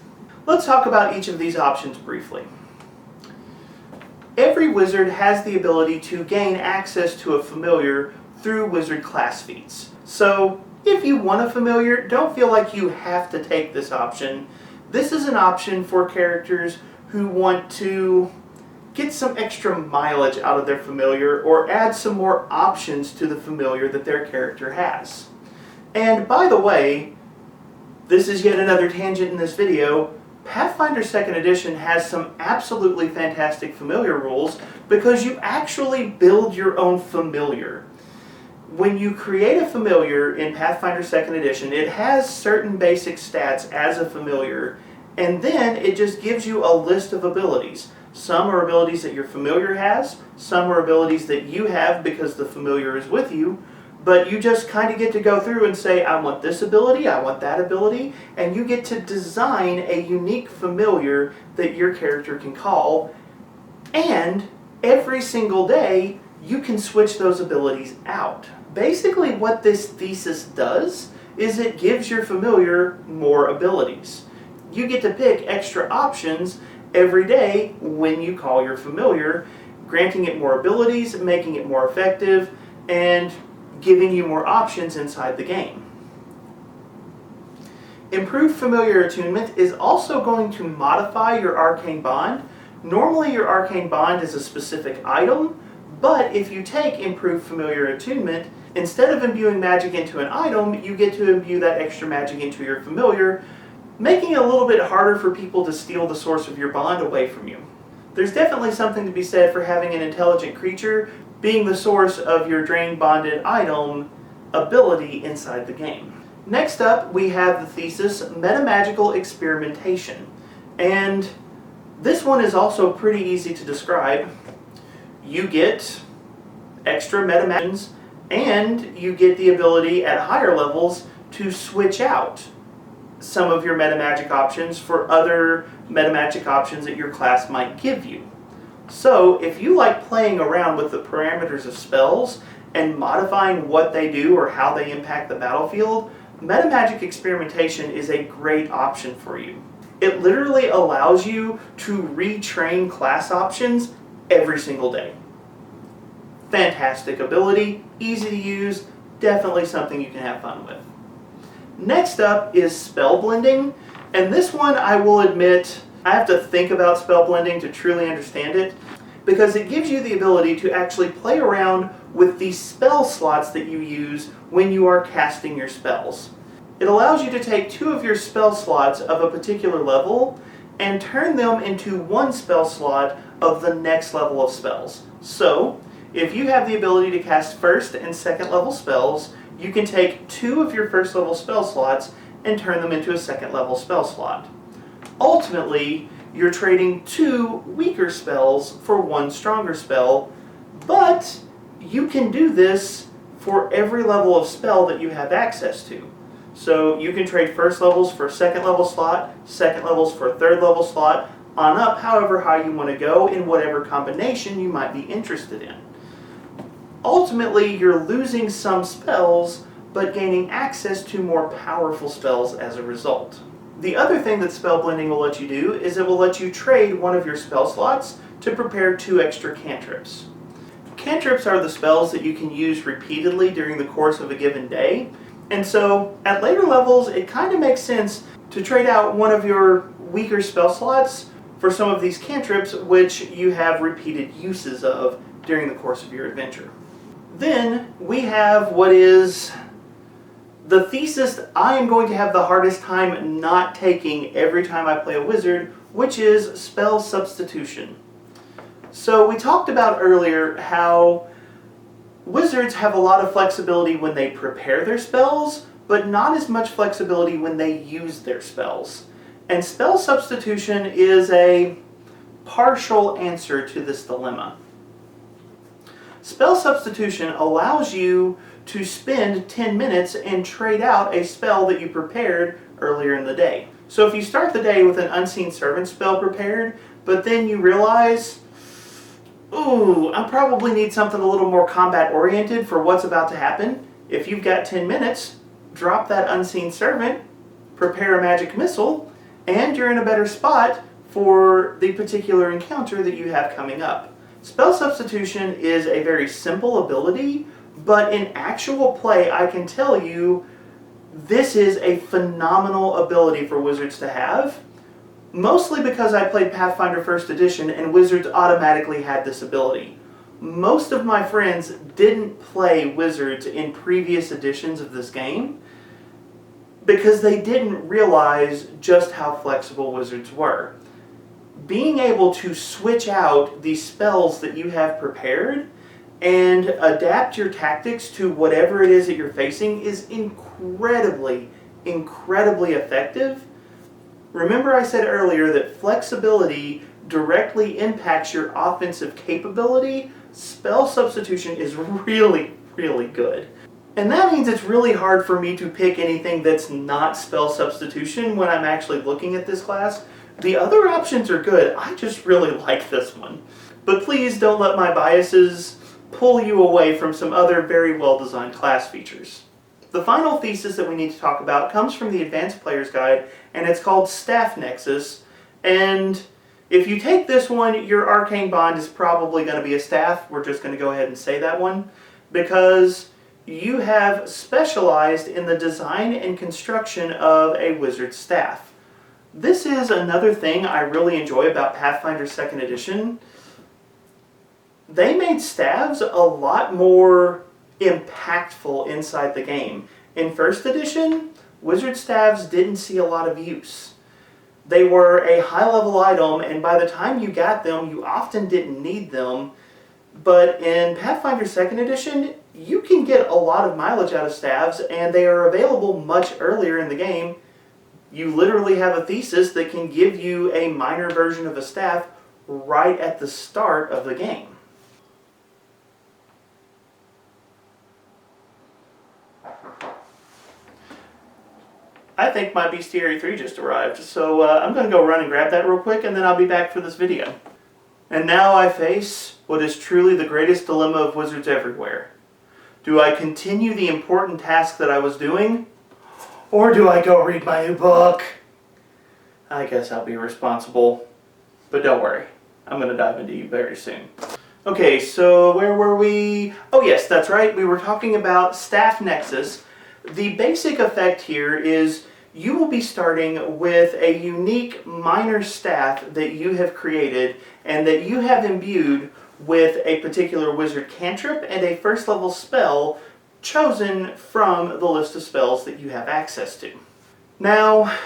Let's talk about each of these options briefly. Every wizard has the ability to gain access to a familiar through wizard class feats. So, if you want a familiar, don't feel like you have to take this option. This is an option for characters who want to get some extra mileage out of their familiar or add some more options to the familiar that their character has. And by the way, this is yet another tangent in this video, Pathfinder 2nd Edition has some absolutely fantastic familiar rules because you actually build your own familiar. When you create a familiar in Pathfinder 2nd Edition, it has certain basic stats as a familiar, and then it just gives you a list of abilities. Some are abilities that your familiar has, some are abilities that you have because the familiar is with you, but you just kind of get to go through and say, I want this ability, I want that ability, and you get to design a unique familiar that your character can call, and every single day you can switch those abilities out. Basically what this thesis does is it gives your familiar more abilities. You get to pick extra options every day when you call your familiar, granting it more abilities, making it more effective, and giving you more options inside the game. Improved Familiar Attunement is also going to modify your Arcane Bond. Normally your Arcane Bond is a specific item, but if you take Improved Familiar Attunement, instead of imbuing magic into an item, you get to imbue that extra magic into your familiar, making it a little bit harder for people to steal the source of your bond away from you. There's definitely something to be said for having an intelligent creature being the source of your drain bonded item ability inside the game. Next up, we have the thesis Metamagical Experimentation. And this one is also pretty easy to describe. You get extra metamagics, and you get the ability at higher levels to switch out some of your metamagic options for other metamagic options that your class might give you. So if you like playing around with the parameters of spells and modifying what they do or how they impact the battlefield, metamagic experimentation is a great option for you. It literally allows you to retrain class options every single day. Fantastic ability, easy to use, definitely something you can have fun with. Next up is spell blending, and this one I will admit I have to think about spell blending to truly understand it, because it gives you the ability to actually play around with the spell slots that you use when you are casting your spells. It allows you to take 2 of your spell slots of a particular level and turn them into 1 spell slot of the next level of spells. So, if you have the ability to cast first and second level spells, you can take 2 of your first level spell slots and turn them into a second level spell slot. Ultimately, you're trading 2 weaker spells for 1 stronger spell, but you can do this for every level of spell that you have access to. So you can trade first levels for second level slot, second levels for third level slot, on up however high you want to go in whatever combination you might be interested in. Ultimately, you're losing some spells, but gaining access to more powerful spells as a result. The other thing that spell blending will let you do is it will let you trade 1 of your spell slots to prepare 2 extra cantrips. Cantrips are the spells that you can use repeatedly during the course of a given day, and so at later levels it kind of makes sense to trade out 1 of your weaker spell slots for some of these cantrips which you have repeated uses of during the course of your adventure. Then we have what is the thesis I am going to have the hardest time not taking every time I play a wizard, which is spell substitution. So we talked about earlier how wizards have a lot of flexibility when they prepare their spells, but not as much flexibility when they use their spells. And spell substitution is a partial answer to this dilemma. Spell substitution allows you to spend 10 minutes and trade out a spell that you prepared earlier in the day. So if you start the day with an Unseen Servant spell prepared, but then you realize, ooh, I probably need something a little more combat oriented for what's about to happen. If you've got 10 minutes, drop that Unseen Servant, prepare a magic missile, and you're in a better spot for the particular encounter that you have coming up. Spell substitution is a very simple ability, but in actual play, I can tell you, this is a phenomenal ability for wizards to have. Mostly because I played Pathfinder 1st Edition and wizards automatically had this ability. Most of my friends didn't play wizards in previous editions of this game because they didn't realize just how flexible wizards were. Being able to switch out the spells that you have prepared and adapt your tactics to whatever it is that you're facing is incredibly effective. Remember I said earlier that flexibility directly impacts your offensive capability. Spell substitution is really good. And that means it's really hard for me to pick anything that's not spell substitution when I'm actually looking at this class. The other options are good, I just really like this one. But please don't let my biases pull you away from some other very well designed class features. The final thesis that we need to talk about comes from the Advanced Player's Guide, and it's called Staff Nexus. And if you take this one, your arcane bond is probably going to be a staff. We're just going to go ahead and say that one, because you have specialized in the design and construction of a wizard's staff. This is another thing I really enjoy about Pathfinder 2nd Edition. They made staves a lot more impactful inside the game. In 1st Edition, wizard staves didn't see a lot of use. They were a high-level item, and by the time you got them, you often didn't need them. But in Pathfinder 2nd Edition, you can get a lot of mileage out of staves, and they are available much earlier in the game. You literally have a thesis that can give you a minor version of a staff right at the start of the game. I think my Bestiary 3 just arrived, so I'm going to go run and grab that real quick, and then I'll be back for this video. And now I face what is truly the greatest dilemma of wizards everywhere. Do I continue the important task that I was doing? Or do I go read my new book? I guess I'll be responsible. But don't worry, I'm going to dive into you very soon. Okay, so where were we? Oh yes, that's right, we were talking about Staff Nexus. The basic effect here is you will be starting with a unique minor staff that you have created and that you have imbued with a particular wizard cantrip and a first level spell chosen from the list of spells that you have access to. Now,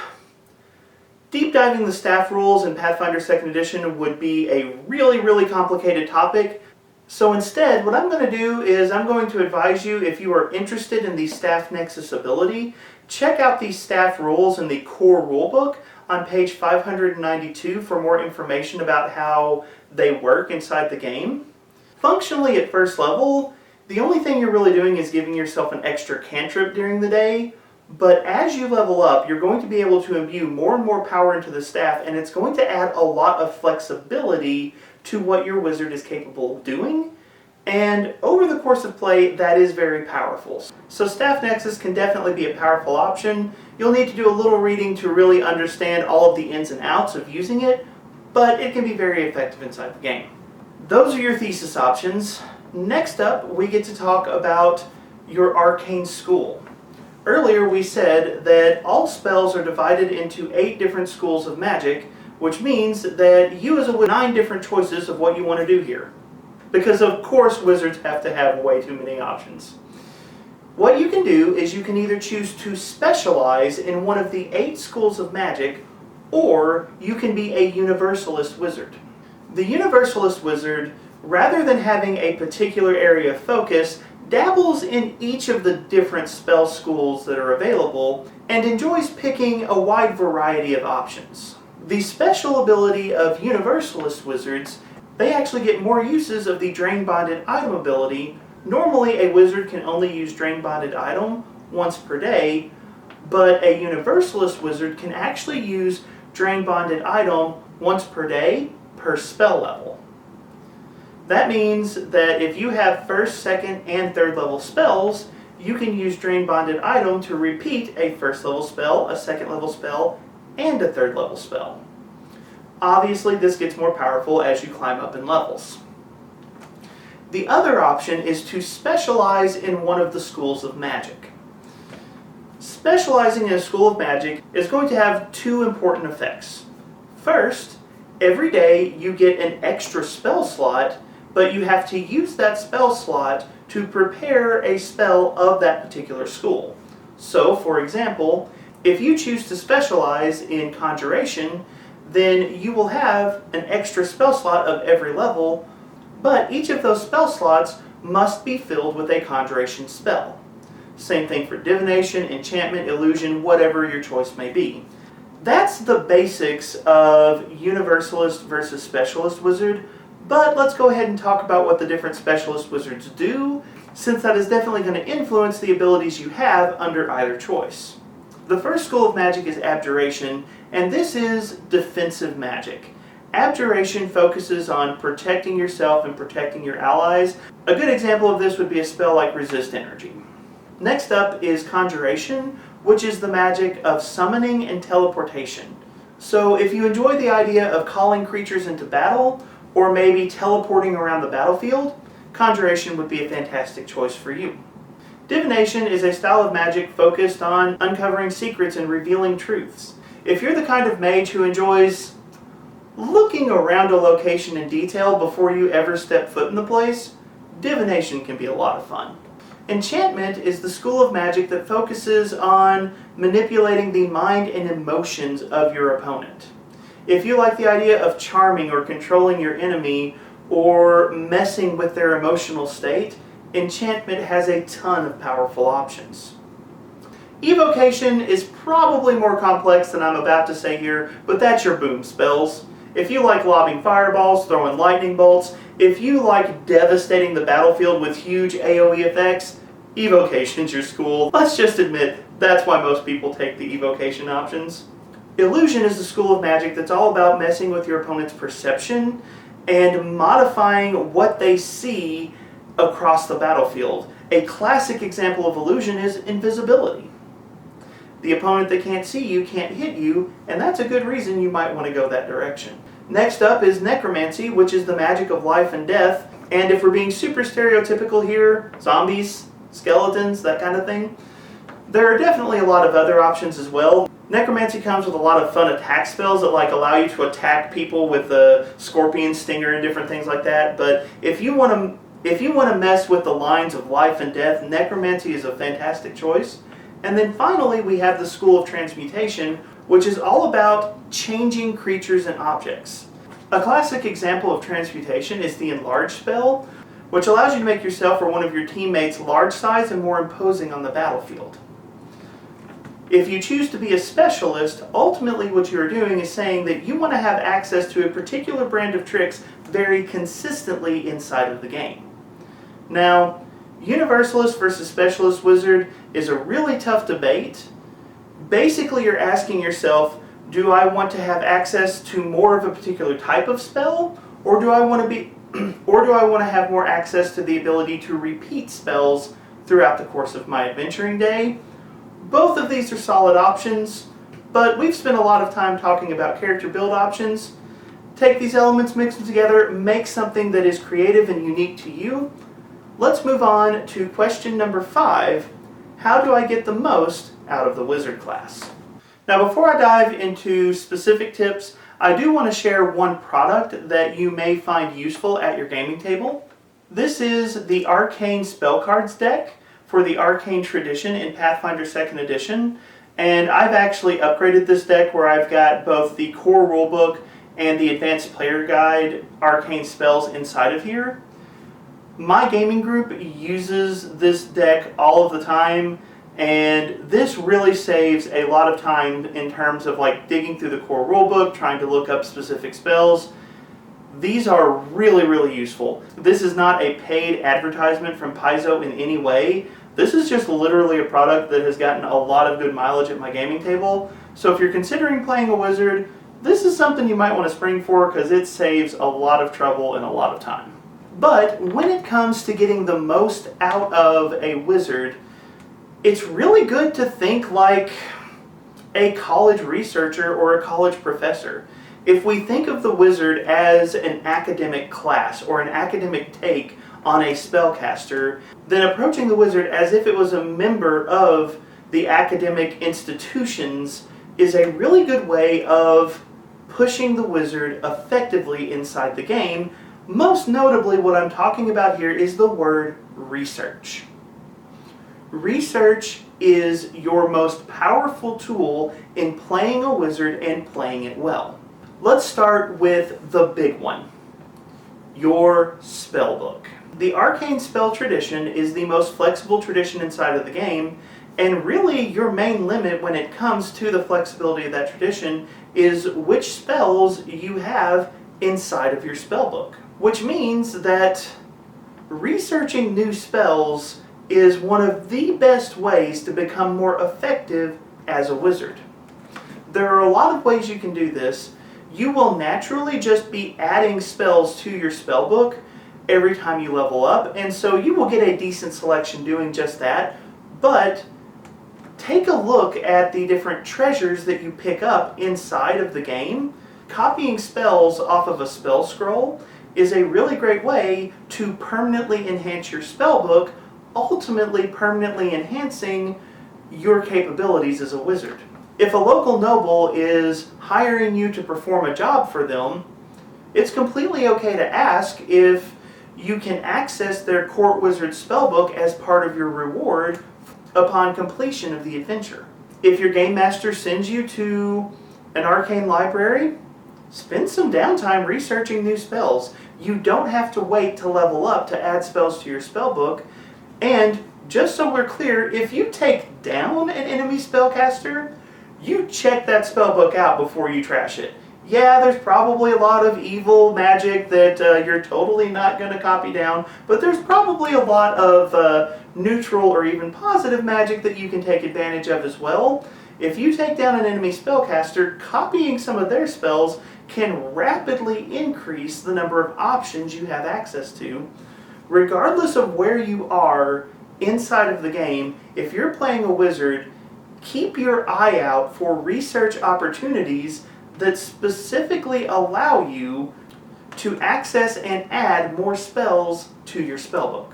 deep diving the staff rules in Pathfinder 2nd Edition would be a really complicated topic. So instead, what I'm going to do is I'm going to advise you, if you are interested in the Staff Nexus ability, check out the staff rules in the core rulebook on page 592 for more information about how they work inside the game. Functionally at first level, the only thing you're really doing is giving yourself an extra cantrip during the day, but as you level up, you're going to be able to imbue more and more power into the staff, and it's going to add a lot of flexibility to what your wizard is capable of doing. And over the course of play, that is very powerful. So Staff Nexus can definitely be a powerful option. You'll need to do a little reading to really understand all of the ins and outs of using it, but it can be very effective inside the game. Those are your thesis options. Next up, we get to talk about your arcane school. Earlier we said that all spells are divided into 8 different schools of magic, which means that you as a wizard have 9 different choices of what you want to do here. Because of course wizards have to have way too many options. What you can do is you can either choose to specialize in one of the 8 schools of magic, or you can be a universalist wizard. The universalist wizard, rather than having a particular area of focus, dabbles in each of the different spell schools that are available and enjoys picking a wide variety of options. The special ability of universalist wizards, they actually get more uses of the Drain Bonded Item ability. Normally a wizard can only use Drain Bonded Item once per day, but a universalist wizard can actually use Drain Bonded Item once per day per spell level. That means that if you have 1st, 2nd, and 3rd level spells, you can use Drain Bonded Item to repeat a 1st level spell, a 2nd level spell, and a 3rd level spell. Obviously, this gets more powerful as you climb up in levels. The other option is to specialize in one of the schools of magic. Specializing in a school of magic is going to have 2 important effects. First, every day you get an extra spell slot, but you have to use that spell slot to prepare a spell of that particular school. So, for example, if you choose to specialize in Conjuration, then you will have an extra spell slot of every level, but each of those spell slots must be filled with a Conjuration spell. Same thing for Divination, Enchantment, Illusion, whatever your choice may be. That's the basics of Universalist versus Specialist Wizard, but let's go ahead and talk about what the different Specialist Wizards do, since that is definitely going to influence the abilities you have under either choice. The first school of magic is Abjuration, and this is defensive magic. Abjuration focuses on protecting yourself and protecting your allies. A good example of this would be a spell like Resist Energy. Next up is Conjuration, which is the magic of summoning and teleportation. So if you enjoy the idea of calling creatures into battle, or maybe teleporting around the battlefield, Conjuration would be a fantastic choice for you. Divination is a style of magic focused on uncovering secrets and revealing truths. If you're the kind of mage who enjoys looking around a location in detail before you ever step foot in the place, Divination can be a lot of fun. Enchantment is the school of magic that focuses on manipulating the mind and emotions of your opponent. If you like the idea of charming or controlling your enemy or messing with their emotional state, Enchantment has a ton of powerful options. Evocation is probably more complex than I'm about to say here, but that's your boom spells. If you like lobbing fireballs, throwing lightning bolts, if you like devastating the battlefield with huge AoE effects, Evocation's your school. Let's just admit, that's why most people take the Evocation options. Illusion is the school of magic that's all about messing with your opponent's perception and modifying what they see across the battlefield. A classic example of illusion is invisibility. The opponent that can't see you can't hit you, and that's a good reason you might want to go that direction. Next up is necromancy, which is the magic of life and death. And if we're being super stereotypical here, zombies, skeletons, that kind of thing, there are definitely a lot of other options as well. Necromancy comes with a lot of fun attack spells that allow you to attack people with the scorpion stinger and different things like that. But if you want to mess with the lines of life and death, necromancy is a fantastic choice. And then finally, we have the School of Transmutation, which is all about changing creatures and objects. A classic example of transmutation is the Enlarge spell, which allows you to make yourself or one of your teammates large size and more imposing on the battlefield. If you choose to be a specialist, ultimately what you are doing is saying that you want to have access to a particular brand of tricks very consistently inside of the game. Now, Universalist versus Specialist Wizard is a really tough debate. Basically, you're asking yourself, do I want to have access to more of a particular type of spell, or do I want to have more access to the ability to repeat spells throughout the course of my adventuring day? Both of these are solid options, but we've spent a lot of time talking about character build options. Take these elements, mix them together, make something that is creative and unique to you. Let's move on to question number 5. How do I get the most out of the wizard class? Now, before I dive into specific tips, I do want to share one product that you may find useful at your gaming table. This is the Arcane Spell Cards deck for the Arcane Tradition in Pathfinder 2nd Edition. And I've actually upgraded this deck where I've got both the core rulebook and the Advanced Player Guide Arcane spells inside of here. My gaming group uses this deck all of the time, and this really saves a lot of time in terms of digging through the core rulebook, trying to look up specific spells. These are really, really useful. This is not a paid advertisement from Paizo in any way. This is just literally a product that has gotten a lot of good mileage at my gaming table. So if you're considering playing a wizard, this is something you might want to spring for because it saves a lot of trouble and a lot of time. But when it comes to getting the most out of a wizard, it's really good to think like a college researcher or a college professor. If we think of the wizard as an academic class or an academic take on a spellcaster, then approaching the wizard as if it was a member of the academic institutions is a really good way of pushing the wizard effectively inside the game. Most notably, what I'm talking about here is the word research. Research is your most powerful tool in playing a wizard and playing it well. Let's start with the big one, your spellbook. The Arcane Spell Tradition is the most flexible tradition inside of the game, and really your main limit when it comes to the flexibility of that tradition is which spells you have inside of your spellbook. Which means that researching new spells is one of the best ways to become more effective as a wizard. There are a lot of ways you can do this. You will naturally just be adding spells to your spellbook every time you level up, and so you will get a decent selection doing just that. But take a look at the different treasures that you pick up inside of the game. Copying spells off of a spell scroll is a really great way to permanently enhance your spellbook, ultimately permanently enhancing your capabilities as a wizard. If a local noble is hiring you to perform a job for them, it's completely okay to ask if you can access their court wizard spellbook as part of your reward upon completion of the adventure. If your game master sends you to an arcane library, spend some downtime researching new spells. You don't have to wait to level up to add spells to your spellbook. And just so we're clear, if you take down an enemy spellcaster, you check that spellbook out before you trash it. Yeah, there's probably a lot of evil magic that you're totally not going to copy down, but there's probably a lot of neutral or even positive magic that you can take advantage of as well. If you take down an enemy spellcaster, copying some of their spells can rapidly increase the number of options you have access to. Regardless of where you are inside of the game, if you're playing a wizard, keep your eye out for research opportunities that specifically allow you to access and add more spells to your spellbook.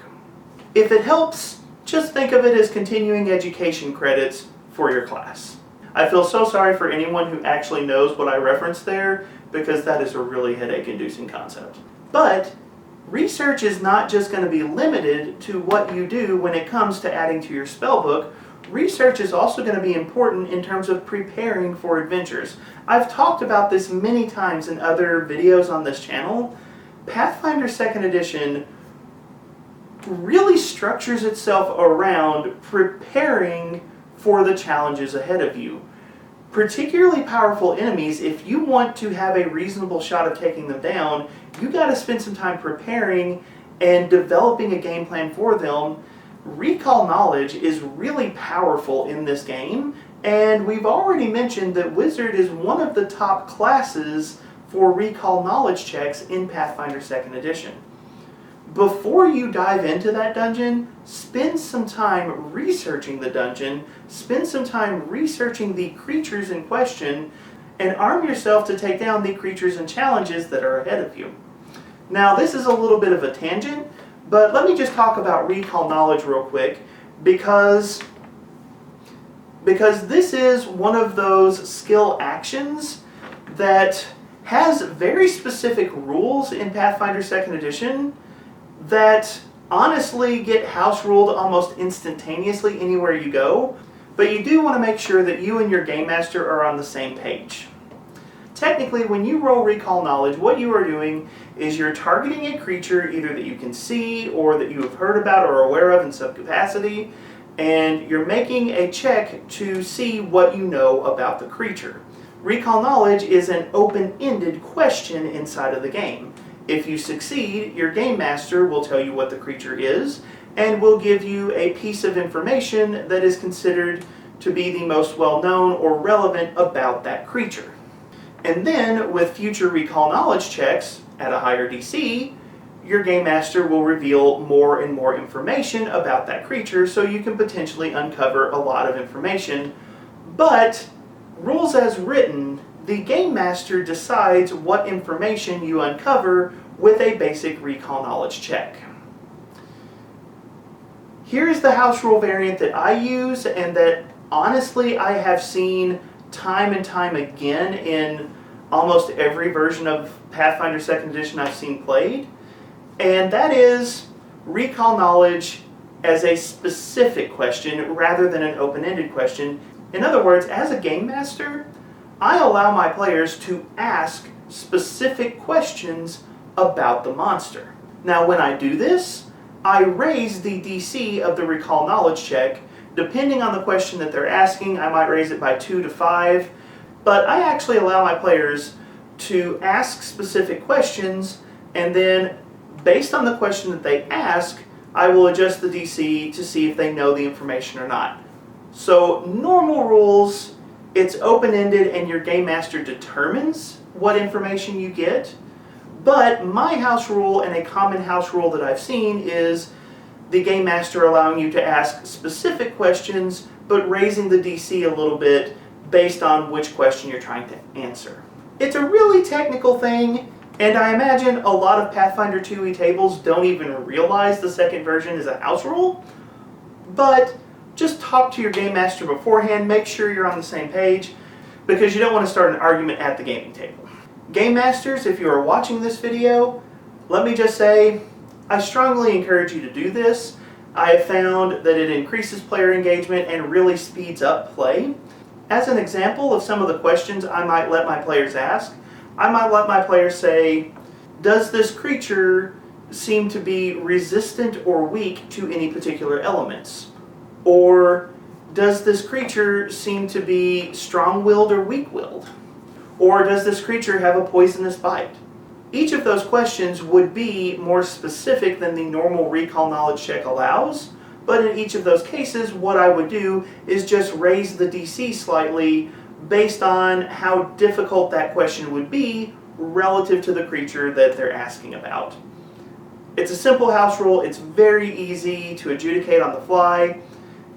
If it helps, just think of it as continuing education credits for your class. I feel so sorry for anyone who actually knows what I referenced there, because that is a really headache-inducing concept. But research is not just going to be limited to what you do when it comes to adding to your spellbook. Research is also going to be important in terms of preparing for adventures. I've talked about this many times in other videos on this channel. Pathfinder 2nd Edition really structures itself around preparing for the challenges ahead of you. Particularly powerful enemies, if you want to have a reasonable shot of taking them down, you got to spend some time preparing and developing a game plan for them. Recall knowledge is really powerful in this game, and we've already mentioned that Wizard is one of the top classes for recall knowledge checks in Pathfinder 2nd Edition. Before you dive into that dungeon, spend some time researching the dungeon, spend some time researching the creatures in question, and arm yourself to take down the creatures and challenges that are ahead of you. Now, this is a little bit of a tangent, but let me just talk about recall knowledge real quick, because this is one of those skill actions that has very specific rules in Pathfinder 2nd Edition that honestly get house ruled almost instantaneously anywhere you go, but you do want to make sure that you and your game master are on the same page. Technically, when you roll recall knowledge, what you are doing is you're targeting a creature either that you can see or that you have heard about or are aware of in some capacity, and you're making a check to see what you know about the creature. Recall knowledge is an open-ended question inside of the game. If you succeed, your game master will tell you what the creature is and will give you a piece of information that is considered to be the most well-known or relevant about that creature. And then, with future recall knowledge checks at a higher DC, your game master will reveal more and more information about that creature, so you can potentially uncover a lot of information. But, rules as written, the game master decides what information you uncover with a basic recall knowledge check. Here's the house rule variant that I use, and that honestly I have seen time and time again in almost every version of Pathfinder 2nd Edition I've seen played, and that is recall knowledge as a specific question rather than an open-ended question. In other words, as a game master, I allow my players to ask specific questions about the monster. Now, when I do this, I raise the DC of the recall knowledge check. Depending on the question that they're asking, I might raise it by 2 to 5, but I actually allow my players to ask specific questions, and then based on the question that they ask, I will adjust the DC to see if they know the information or not. So normal rules, it's open-ended and your game master determines what information you get. But my house rule and a common house rule that I've seen is the game master allowing you to ask specific questions, but raising the DC a little bit based on which question you're trying to answer. It's a really technical thing, and I imagine a lot of Pathfinder 2e tables don't even realize the second version is a house rule, but just talk to your game master beforehand, make sure you're on the same page, because you don't want to start an argument at the gaming table. Game masters, if you are watching this video, let me just say, I strongly encourage you to do this. I have found that it increases player engagement and really speeds up play. As an example of some of the questions I might let my players ask, I might let my players say, does this creature seem to be resistant or weak to any particular elements? Or does this creature seem to be strong-willed or weak-willed? Or does this creature have a poisonous bite? Each of those questions would be more specific than the normal recall knowledge check allows, but in each of those cases, what I would do is just raise the DC slightly based on how difficult that question would be relative to the creature that they're asking about. It's a simple house rule, it's very easy to adjudicate on the fly,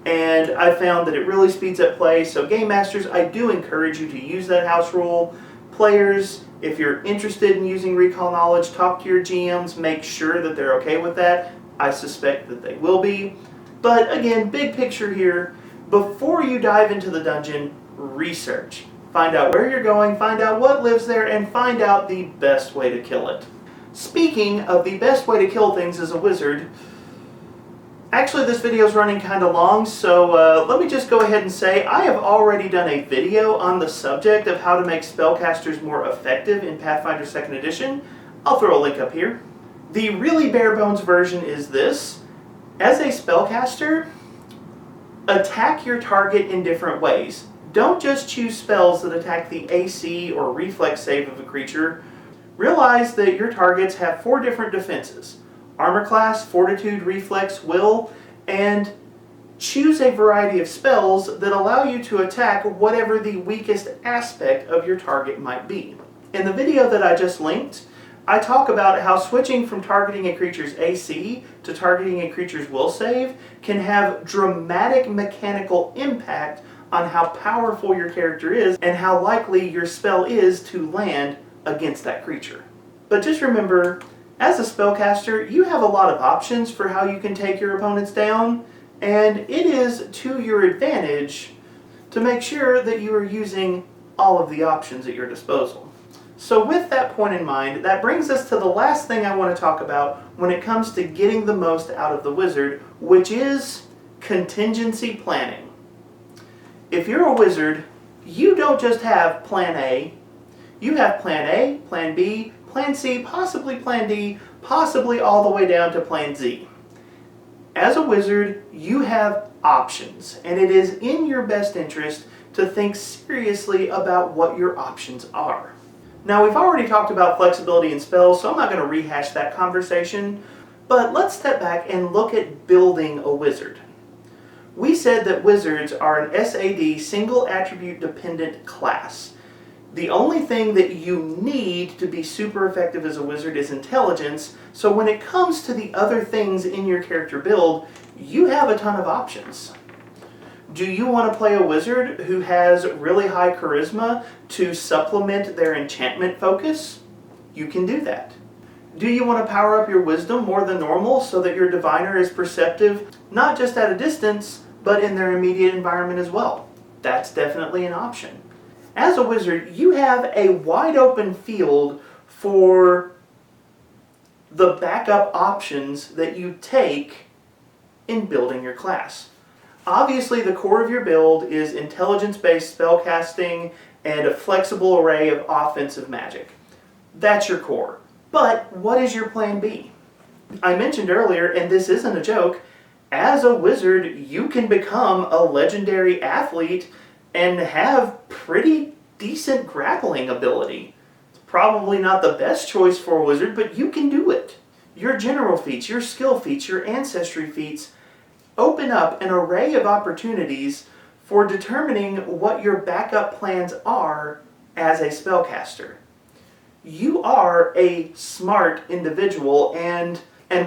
and I found that it really speeds up play. So Game Masters, I do encourage you to use that house rule. Players, if you're interested in using recall knowledge, talk to your GMs, make sure that they're okay with that. I suspect that they will be. But again, big picture here, before you dive into the dungeon, research. Find out where you're going, find out what lives there, and find out the best way to kill it. Speaking of the best way to kill things as a wizard, actually this video is running kind of long, so let me just go ahead and say I have already done a video on the subject of how to make spellcasters more effective in Pathfinder 2nd Edition. I'll throw a link up here. The really bare bones version is this. As a spellcaster, attack your target in different ways. Don't just choose spells that attack the AC or reflex save of a creature. Realize that your targets have 4 different defenses: armor class, fortitude, reflex, will, and choose a variety of spells that allow you to attack whatever the weakest aspect of your target might be. In the video that I just linked, I talk about how switching from targeting a creature's AC to targeting a creature's will save can have dramatic mechanical impact on how powerful your character is and how likely your spell is to land against that creature. But just remember, as a spellcaster, you have a lot of options for how you can take your opponents down, and it is to your advantage to make sure that you are using all of the options at your disposal. So with that point in mind, that brings us to the last thing I want to talk about when it comes to getting the most out of the wizard, which is contingency planning. If you're a wizard, you don't just have plan A, you have plan A, plan B, plan C, possibly plan D, possibly all the way down to plan Z. As a wizard, you have options, and it is in your best interest to think seriously about what your options are. Now, we've already talked about flexibility in spells, so I'm not going to rehash that conversation, but let's step back and look at building a wizard. We said that wizards are an SAD, single attribute dependent class. The only thing that you need to be super effective as a wizard is intelligence, so when it comes to the other things in your character build, you have a ton of options. Do you want to play a wizard who has really high charisma to supplement their enchantment focus? You can do that. Do you want to power up your wisdom more than normal so that your diviner is perceptive, not just at a distance, but in their immediate environment as well? That's definitely an option. As a wizard, you have a wide open field for the backup options that you take in building your class. Obviously, the core of your build is intelligence-based spellcasting and a flexible array of offensive magic. That's your core. But what is your plan B? I mentioned earlier, and this isn't a joke, as a wizard, you can become a legendary athlete and have pretty decent grappling ability. It's probably not the best choice for a wizard, but you can do it. Your general feats, your skill feats, your ancestry feats open up an array of opportunities for determining what your backup plans are as a spellcaster. You are a smart individual, and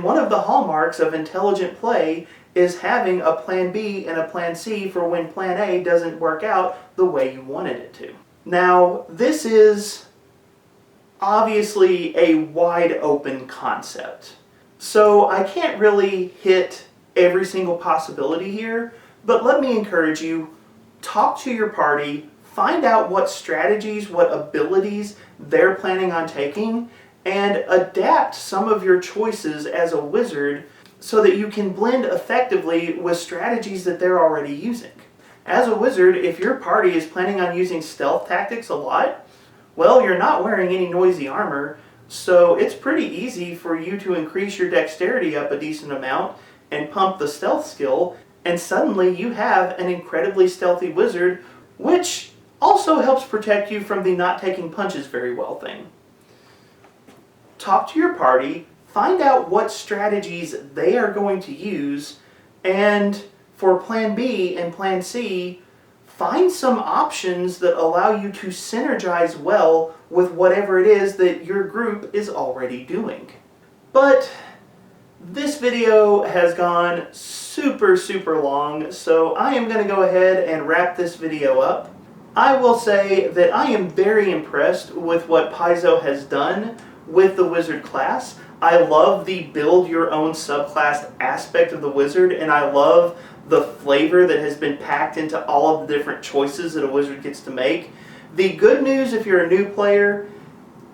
one of the hallmarks of intelligent play is having a plan B and a plan C for when plan A doesn't work out the way you wanted it to. Now, this is obviously a wide open concept, so I can't really hit every single possibility here, but let me encourage you, talk to your party, find out what strategies, what abilities they're planning on taking, and adapt some of your choices as a wizard so that you can blend effectively with strategies that they're already using. As a wizard, if your party is planning on using stealth tactics a lot, well, you're not wearing any noisy armor, so it's pretty easy for you to increase your dexterity up a decent amount and pump the stealth skill, and suddenly you have an incredibly stealthy wizard, which also helps protect you from the not taking punches very well thing. Talk to your party, find out what strategies they are going to use, and for plan B and plan C, find some options that allow you to synergize well with whatever it is that your group is already doing. But This video has gone super long, so I am going to go ahead and wrap this video up. I will say that I am very impressed with what Paizo has done with the wizard class. I love the build your own subclass aspect of the wizard, and I love the flavor that has been packed into all of the different choices that a wizard gets to make. The good news if you're a new player,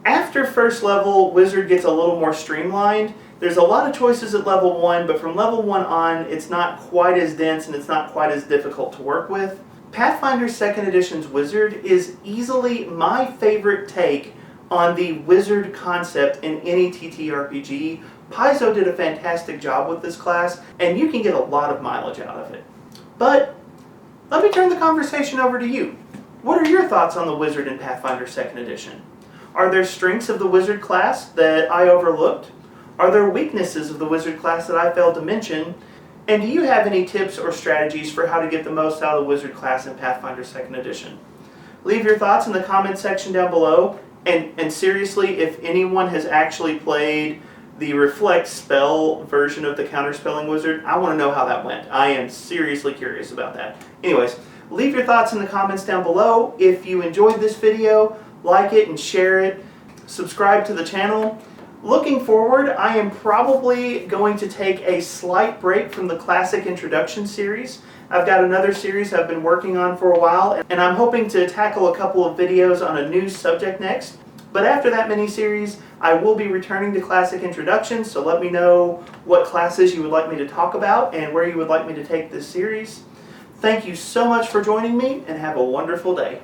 after first level, wizard gets a little more streamlined. There's a lot of choices at level 1, but from level 1 on, it's not quite as dense and it's not quite as difficult to work with. Pathfinder 2nd Edition's Wizard is easily my favorite take on the wizard concept in any TTRPG. Paizo did a fantastic job with this class, and you can get a lot of mileage out of it. But let me turn the conversation over to you. What are your thoughts on the wizard in Pathfinder 2nd Edition? Are there strengths of the wizard class that I overlooked? Are there weaknesses of the wizard class that I failed to mention? And do you have any tips or strategies for how to get the most out of the wizard class in Pathfinder 2nd Edition? Leave your thoughts in the comment section down below. And seriously, if anyone has actually played the Reflect spell version of the Counterspelling Wizard, I want to know how that went. I am seriously curious about that. Anyways, leave your thoughts in the comments down below. If you enjoyed this video, like it and share it. Subscribe to the channel. Looking forward, I am probably going to take a slight break from the Classic Introduction series. I've got another series I've been working on for a while, and I'm hoping to tackle a couple of videos on a new subject next. But after that mini-series, I will be returning to Classic Introduction, so let me know what classes you would like me to talk about and where you would like me to take this series. Thank you so much for joining me, and have a wonderful day.